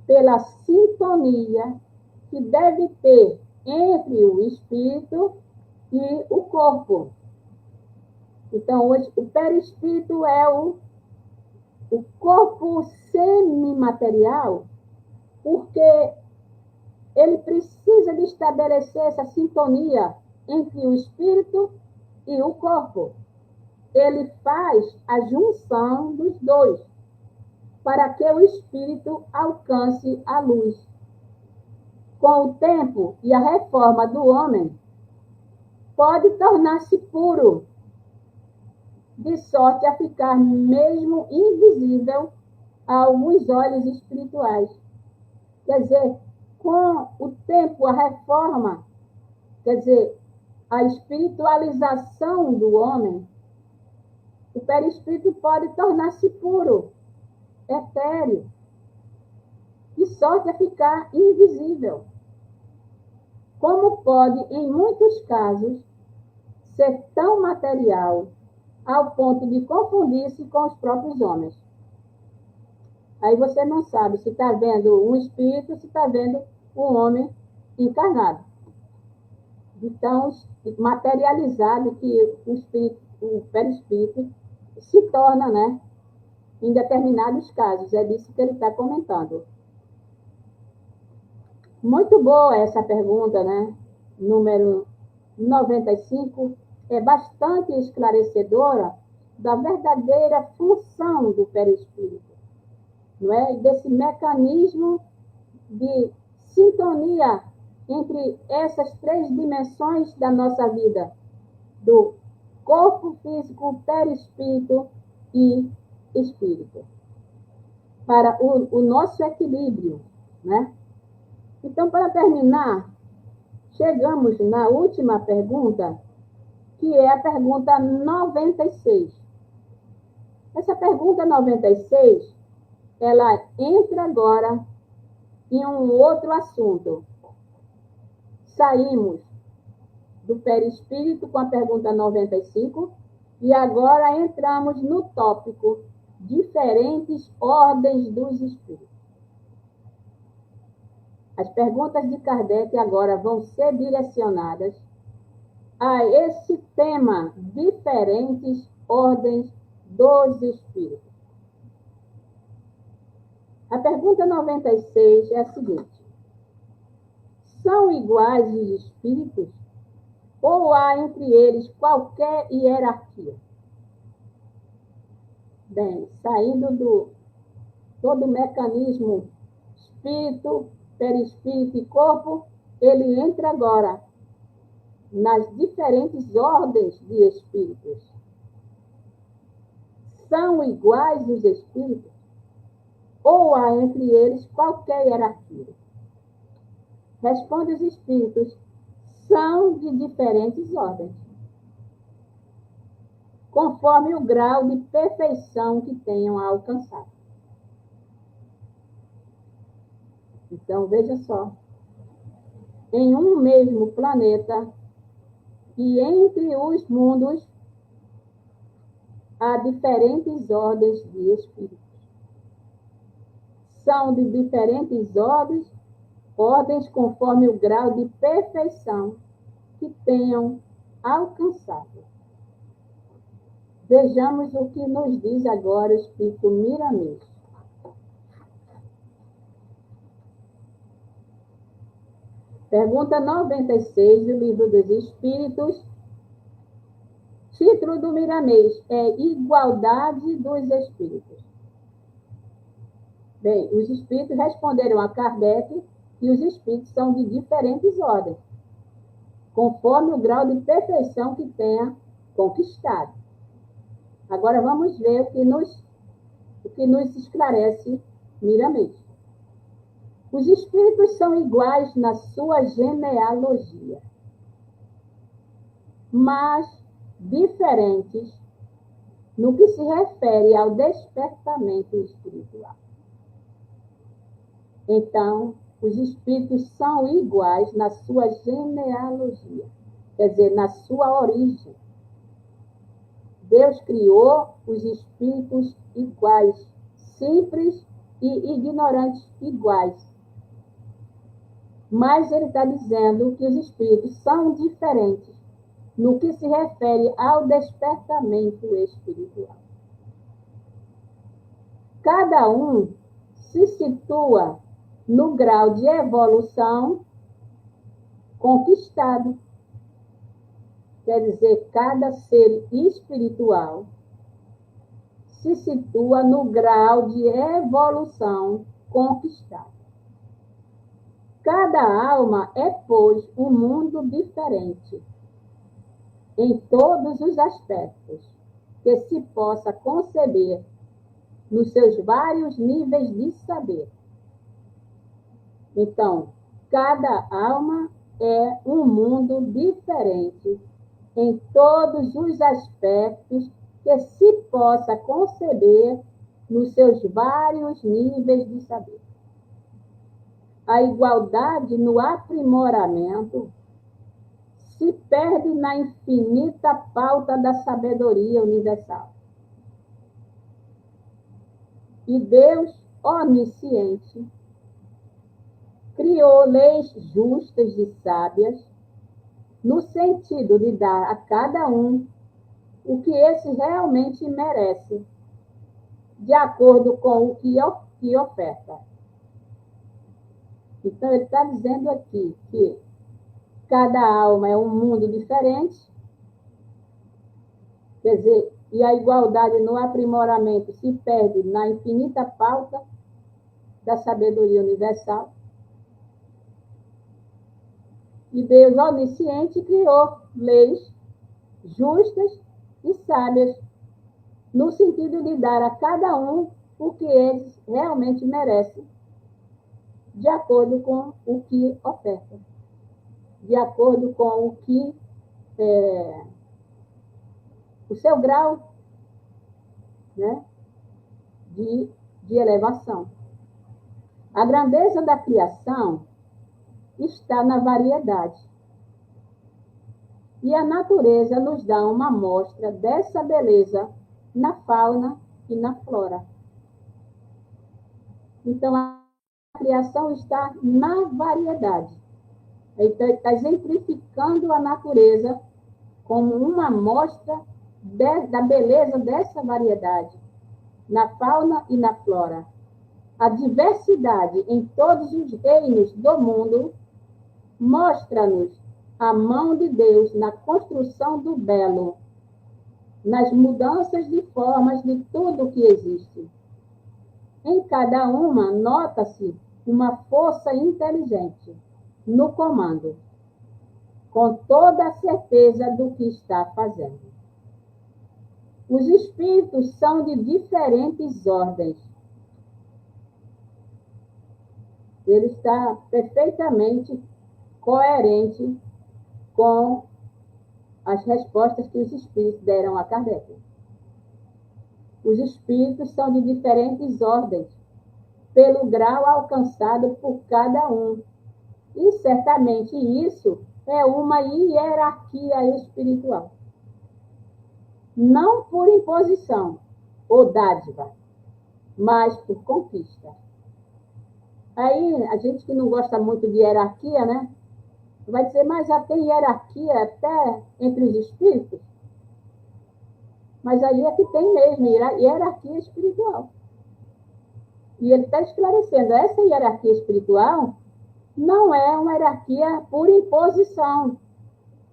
pela sintonia que deve ter entre o espírito e o corpo. Então, o perispírito é o corpo semimaterial, porque ele precisa de estabelecer essa sintonia entre o espírito e o corpo. Ele faz a junção dos dois, para que o espírito alcance a luz. Com o tempo e a reforma do homem, pode tornar-se puro, de sorte a ficar mesmo invisível a alguns olhos espirituais. Quer dizer, com o tempo, a reforma, quer dizer, a espiritualização do homem, o perispírito pode tornar-se puro, etéreo, de sorte a ficar invisível. Como pode, em muitos casos, ser tão material ao ponto de confundir-se com os próprios homens. Aí você não sabe se está vendo um espírito, se está vendo um homem encarnado. Então, materializado que o perispírito se torna, né, em determinados casos. É disso que ele está comentando. Muito boa essa pergunta, né? Número 95. É bastante esclarecedora da verdadeira função do perispírito, não é? Desse mecanismo de sintonia entre essas três dimensões da nossa vida, do corpo físico, perispírito e espírito, para o nosso equilíbrio, né? Então, para terminar, chegamos na última pergunta, que é a pergunta 96. Essa pergunta 96, ela entra agora em um outro assunto. Saímos do perispírito com a pergunta 95 e agora entramos no tópico diferentes ordens dos espíritos. As perguntas de Kardec agora vão ser direcionadas a esse tema, diferentes ordens dos espíritos. A pergunta 96 é a seguinte: são iguais os espíritos ou há entre eles qualquer hierarquia? Bem, saindo do todo o mecanismo espírito, perispírito e corpo, ele entra agora nas diferentes ordens de espíritos. São iguais os espíritos ou há entre eles qualquer hierarquia? Responde os espíritos: são de diferentes ordens, conforme o grau de perfeição que tenham alcançado. Então, veja só, em um mesmo planeta e entre os mundos há diferentes ordens de espíritos. São de diferentes ordens conforme o grau de perfeição que tenham alcançado. Vejamos o que nos diz agora o Espírito Miramês. Pergunta 96 do Livro dos Espíritos. Título do Miramês é Igualdade dos Espíritos. Bem, os espíritos responderam a Kardec que os espíritos são de diferentes ordens, conforme o grau de perfeição que tenha conquistado. Agora vamos ver o que nos esclarece Miramês. Os espíritos são iguais na sua genealogia, mas diferentes no que se refere ao despertamento espiritual. Então, os espíritos são iguais na sua genealogia, quer dizer, na sua origem. Deus criou os espíritos iguais, simples e ignorantes iguais. Mas ele está dizendo que os espíritos são diferentes no que se refere ao despertamento espiritual. Cada um se situa no grau de evolução conquistado. Quer dizer, cada ser espiritual se situa no grau de evolução conquistado. Cada alma é, pois, um mundo diferente em todos os aspectos que se possa conceber nos seus vários níveis de saber. Então, cada alma é um mundo diferente em todos os aspectos que se possa conceber nos seus vários níveis de saber. A igualdade no aprimoramento se perde na infinita pauta da sabedoria universal. E Deus, onisciente, criou leis justas e sábias no sentido de dar a cada um o que esse realmente merece, de acordo com o que oferta. Então, ele está dizendo aqui que cada alma é um mundo diferente, quer dizer, e a igualdade no aprimoramento se perde na infinita pauta da sabedoria universal. E Deus, onisciente, criou leis justas e sábias, no sentido de dar a cada um o que eles realmente merecem, de acordo com o que oferta, de acordo com o que o seu grau, né, de elevação. A grandeza da criação está na variedade. E a natureza nos dá uma amostra dessa beleza na fauna e na flora. Então, a criação está na variedade. Então, está exemplificando a natureza como uma amostra da beleza dessa variedade, na fauna e na flora. A diversidade em todos os reinos do mundo mostra-nos a mão de Deus na construção do belo, nas mudanças de formas de tudo que existe. Em cada uma, nota-se uma força inteligente no comando, com toda a certeza do que está fazendo. Os espíritos são de diferentes ordens. Ele está perfeitamente coerente com as respostas que os espíritos deram a Kardec. Os espíritos são de diferentes ordens, pelo grau alcançado por cada um. E certamente isso é uma hierarquia espiritual. Não por imposição ou dádiva, mas por conquista. Aí, a gente que não gosta muito de hierarquia, né? Vai dizer, mas já tem hierarquia até entre os espíritos? Mas aí é que tem mesmo hierarquia espiritual. E ele está esclarecendo, essa hierarquia espiritual não é uma hierarquia por imposição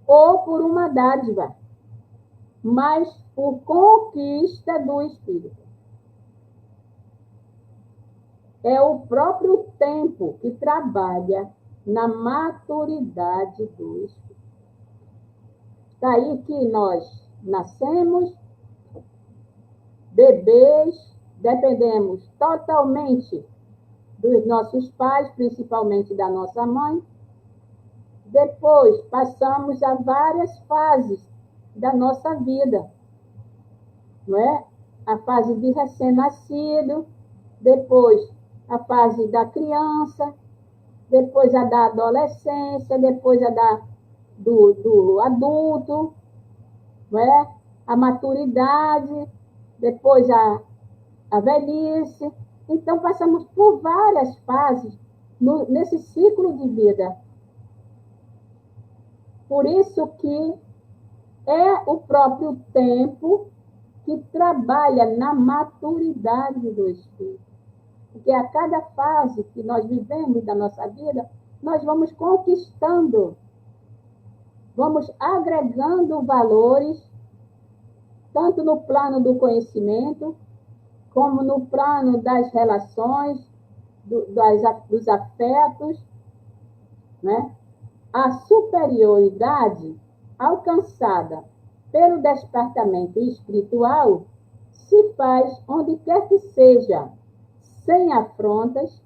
ou por uma dádiva, mas por conquista do espírito. É o próprio tempo que trabalha na maturidade do espírito. Está aí que nós nascemos, bebês, dependemos totalmente dos nossos pais, principalmente da nossa mãe. Depois, passamos a várias fases da nossa vida, não é? A fase de recém-nascido, depois a fase da criança, depois a da adolescência, depois a do adulto, não é? A maturidade, depois a velhice. Então, passamos por várias fases nesse ciclo de vida. Por isso que é o próprio tempo que trabalha na maturidade do espírito. Porque a cada fase que nós vivemos da nossa vida, nós vamos conquistando, vamos agregando valores, tanto no plano do conhecimento, como no plano das relações, dos afetos, né? A superioridade alcançada pelo despertamento espiritual se faz onde quer que seja, sem afrontas,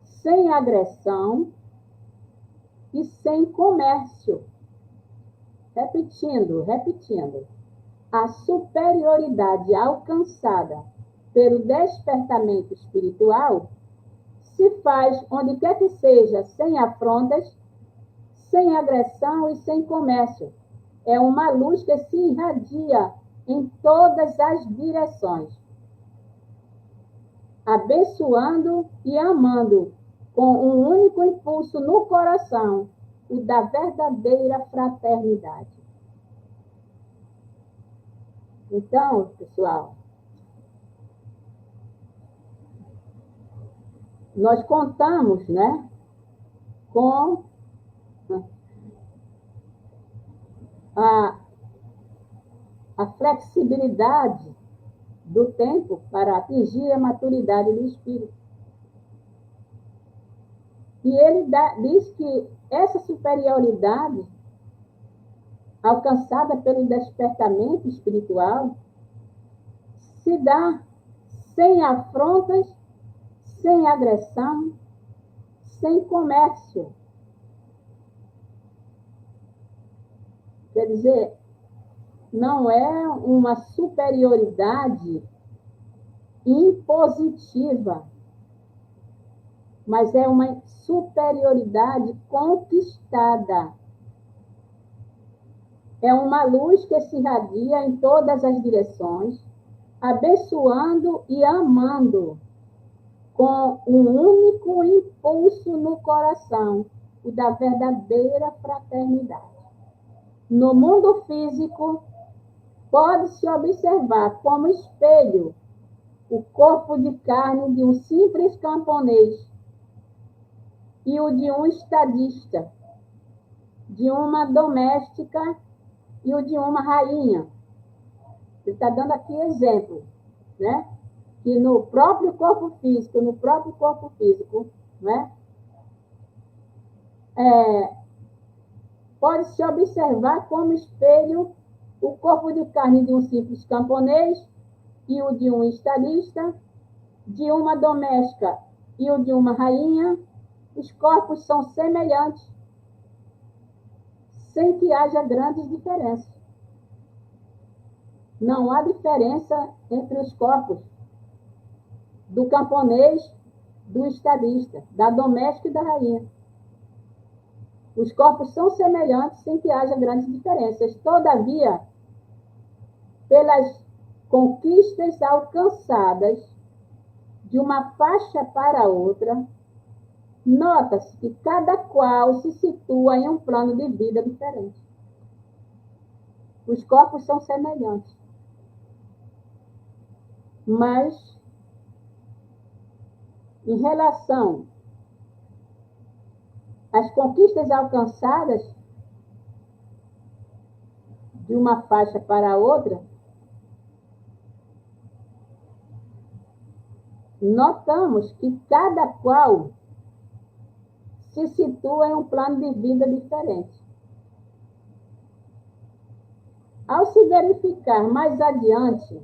sem agressão e sem comércio. Repetindo. A superioridade alcançada pelo despertamento espiritual se faz onde quer que seja, sem afrontas, sem agressão e sem comércio. É uma luz que se irradia em todas as direções, abençoando e amando com um único impulso no coração, o da verdadeira fraternidade. Então, pessoal, nós contamos, né, com a flexibilidade do tempo para atingir a maturidade do espírito. E ele diz que essa superioridade alcançada pelo despertamento espiritual se dá sem afrontas, sem agressão, sem comércio. Quer dizer, não é uma superioridade impositiva, mas é uma superioridade conquistada. É uma luz que se irradia em todas as direções, abençoando e amando, com um único impulso no coração, o da verdadeira fraternidade. No mundo físico, pode-se observar como espelho o corpo de carne de um simples camponês e o de um estadista, de uma doméstica e o de uma rainha. Ele está dando aqui exemplo, né? Que no próprio corpo físico, né? Pode-se observar como espelho o corpo de carne de um simples camponês e o de um estadista, de uma doméstica e o de uma rainha. Os corpos são semelhantes, sem que haja grandes diferenças. Não há diferença entre os corpos do camponês, do estadista, da doméstica e da rainha. Os corpos são semelhantes, sem que haja grandes diferenças. Todavia, pelas conquistas alcançadas de uma faixa para outra, nota-se que cada qual se situa em um plano de vida diferente. Os corpos são semelhantes, mas em relação às conquistas alcançadas de uma faixa para outra, notamos que cada qual se situa em um plano de vida diferente. Ao se verificar mais adiante,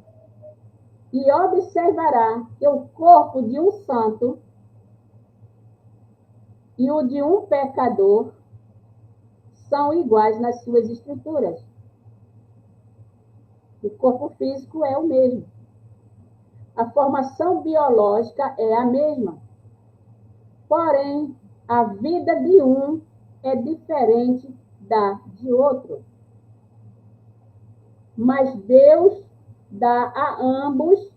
e observará que o corpo de um santo e o de um pecador são iguais nas suas estruturas. O corpo físico é o mesmo. A formação biológica é a mesma. Porém, a vida de um é diferente da de outro. Mas Deus dá a ambos,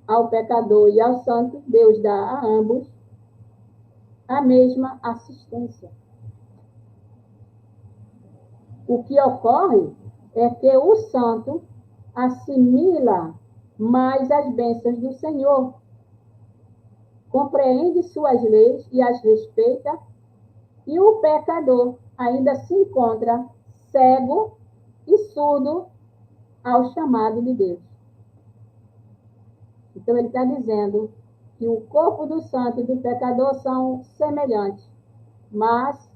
ao pecador e ao santo, Deus dá a ambos a mesma assistência. O que ocorre é que o santo assimila mais as bênçãos do Senhor, compreende suas leis e as respeita, e o pecador ainda se encontra cego e surdo ao chamado de Deus. Então, ele está dizendo que o corpo do santo e do pecador são semelhantes, mas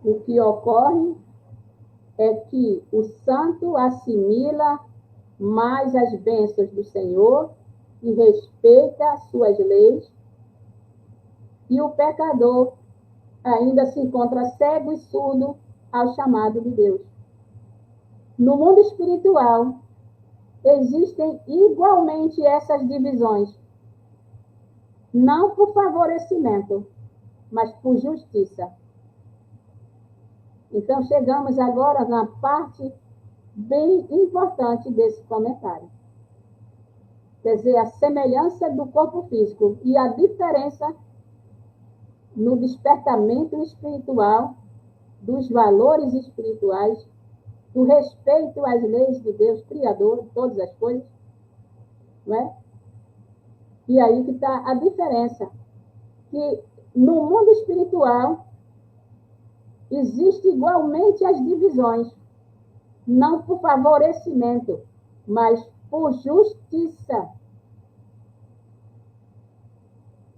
o que ocorre é que o santo assimila mais as bênçãos do Senhor e respeita as suas leis, e o pecador ainda se encontra cego e surdo ao chamado de Deus. No mundo espiritual, existem igualmente essas divisões, não por favorecimento, mas por justiça. Então, chegamos agora na parte bem importante desse comentário. Quer dizer, a semelhança do corpo físico e a diferença no despertamento espiritual, dos valores espirituais, do respeito às leis de Deus, Criador de todas as coisas, não é? E aí que está a diferença, que no mundo espiritual existe igualmente as divisões, não por favorecimento, mas por justiça.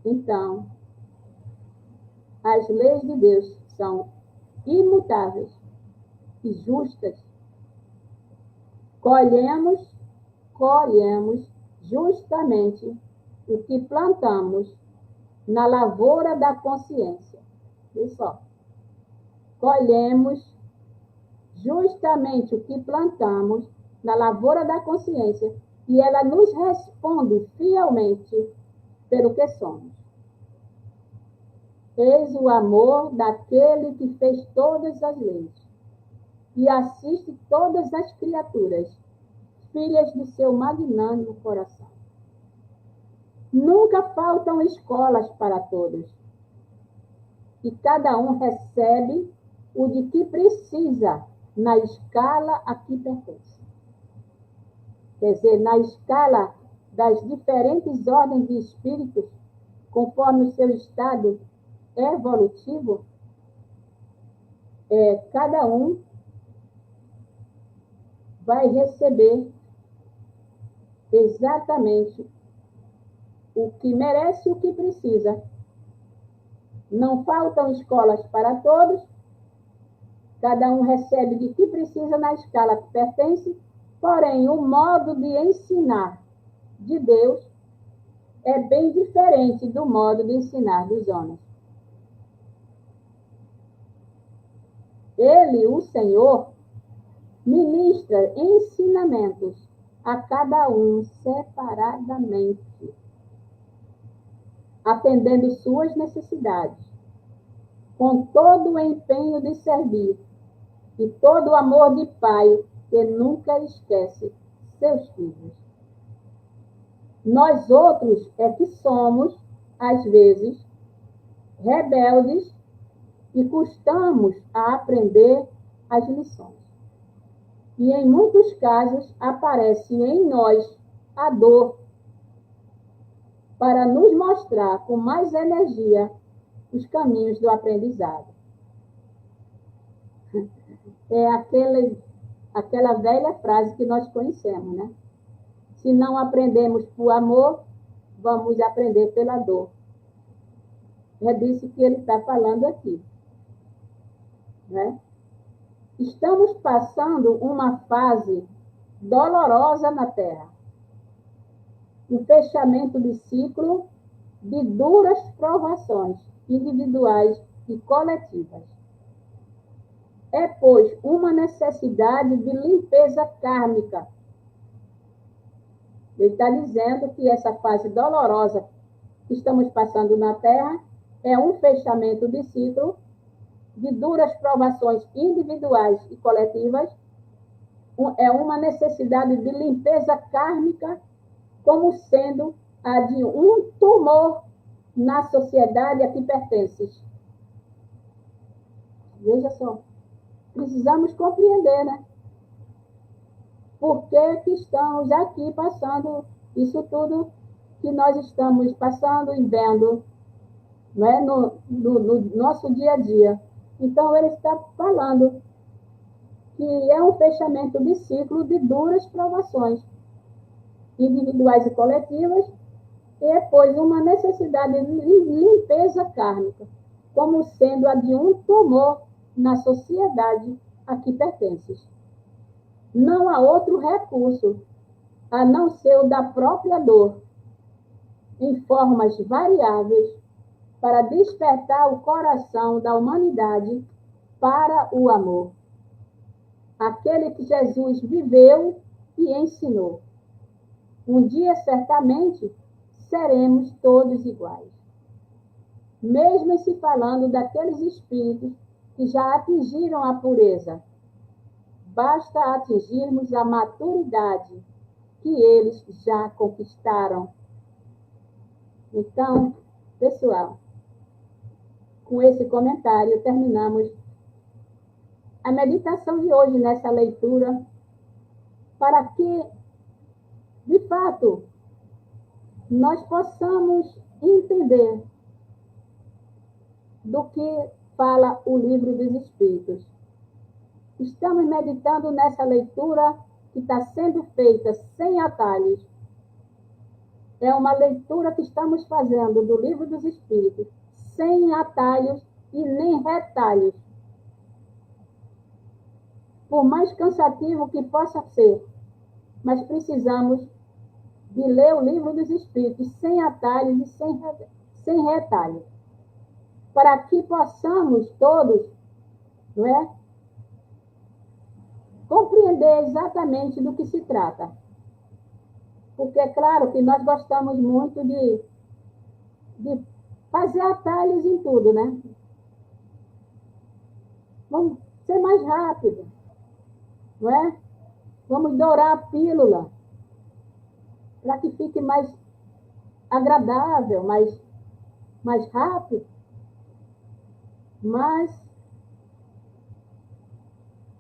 Então, as leis de Deus são imutáveis e justas. Colhemos justamente o que plantamos na lavoura da consciência. Olha só. Colhemos justamente o que plantamos na lavoura da consciência e ela nos responde fielmente pelo que somos. Eis o amor daquele que fez todas as leis e assiste todas as criaturas, filhas do seu magnânimo coração. Nunca faltam escolas para todos, e cada um recebe o de que precisa na escala a que pertence. Quer dizer, na escala das diferentes ordens de espíritos, conforme o seu estado evolutivo, cada um vai receber exatamente o que merece e o que precisa. Não faltam escolas para todos, cada um recebe de que precisa na escala que pertence, porém o modo de ensinar de Deus é bem diferente do modo de ensinar dos homens. Ele, o Senhor, ministra ensinamentos a cada um separadamente, atendendo suas necessidades, com todo o empenho de servir e todo o amor de pai que nunca esquece seus filhos. Nós outros é que somos, às vezes, rebeldes e custamos a aprender as lições. E, em muitos casos, aparece em nós a dor para nos mostrar com mais energia os caminhos do aprendizado. É aquela velha frase que nós conhecemos, né? Se não aprendemos por amor, vamos aprender pela dor. É disso que ele está falando aqui, né? Estamos passando uma fase dolorosa na Terra. Um fechamento de ciclo de duras provações individuais e coletivas. É, pois, uma necessidade de limpeza kármica. Ele está dizendo que essa fase dolorosa que estamos passando na Terra é um fechamento de ciclo de duras provações individuais e coletivas, é uma necessidade de limpeza kármica, como sendo a de um tumor na sociedade a que pertences. Veja só, precisamos compreender, né? Por que estamos aqui passando isso tudo que nós estamos passando e vendo, né, no nosso dia a dia. Então, ele está falando que é um fechamento de ciclo de duras provações individuais e coletivas, e pois uma necessidade de limpeza kármica, como sendo a de um tumor na sociedade a que pertences. Não há outro recurso, a não ser o da própria dor, em formas variáveis, para despertar o coração da humanidade para o amor. Aquele que Jesus viveu e ensinou. Um dia, certamente, seremos todos iguais. Mesmo se falando daqueles espíritos que já atingiram a pureza, basta atingirmos a maturidade que eles já conquistaram. Então, pessoal, com esse comentário, terminamos a meditação de hoje nessa leitura, para que, de fato, nós possamos entender do que fala o Livro dos Espíritos. Estamos meditando nessa leitura que está sendo feita sem atalhos. É uma leitura que estamos fazendo do Livro dos Espíritos, sem atalhos e nem retalhos. Por mais cansativo que possa ser, mas precisamos de ler o Livro dos Espíritos sem atalhos e sem retalho, para que possamos todos, não é, compreender exatamente do que se trata. Porque é claro que nós gostamos muito de fazer atalhos em tudo, né? Vamos ser mais rápido, não é? Vamos dourar a pílula para que fique mais agradável, mais rápido. Mas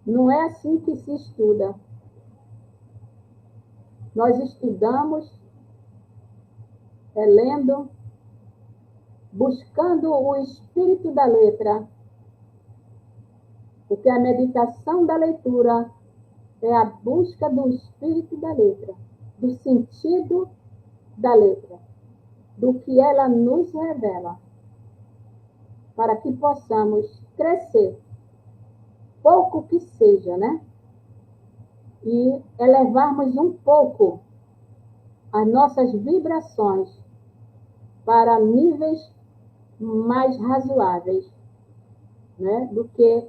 não é assim que se estuda. Nós estudamos lendo, buscando o espírito da letra, porque a meditação da leitura é a busca do espírito da letra, do sentido da letra, do que ela nos revela, para que possamos crescer, pouco que seja, né? E elevarmos um pouco as nossas vibrações para níveis mais razoáveis, né, do que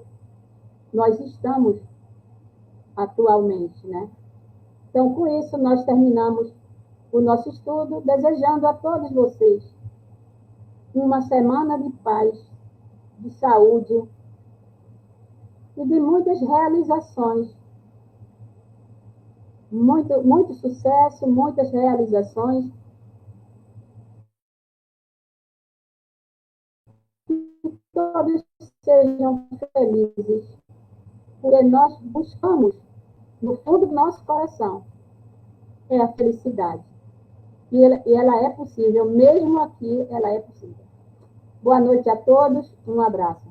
nós estamos atualmente, né? Então, com isso, nós terminamos o nosso estudo, desejando a todos vocês uma semana de paz, de saúde e de muitas realizações. Muito sucesso, muitas realizações. Que todos sejam felizes, porque nós buscamos, no fundo do nosso coração, é a felicidade. E ela é possível, mesmo aqui, ela é possível. Boa noite a todos, um abraço.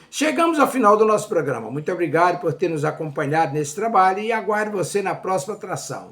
Chegamos ao final do nosso programa. Muito obrigado por ter nos acompanhado nesse trabalho e aguardo você na próxima atração.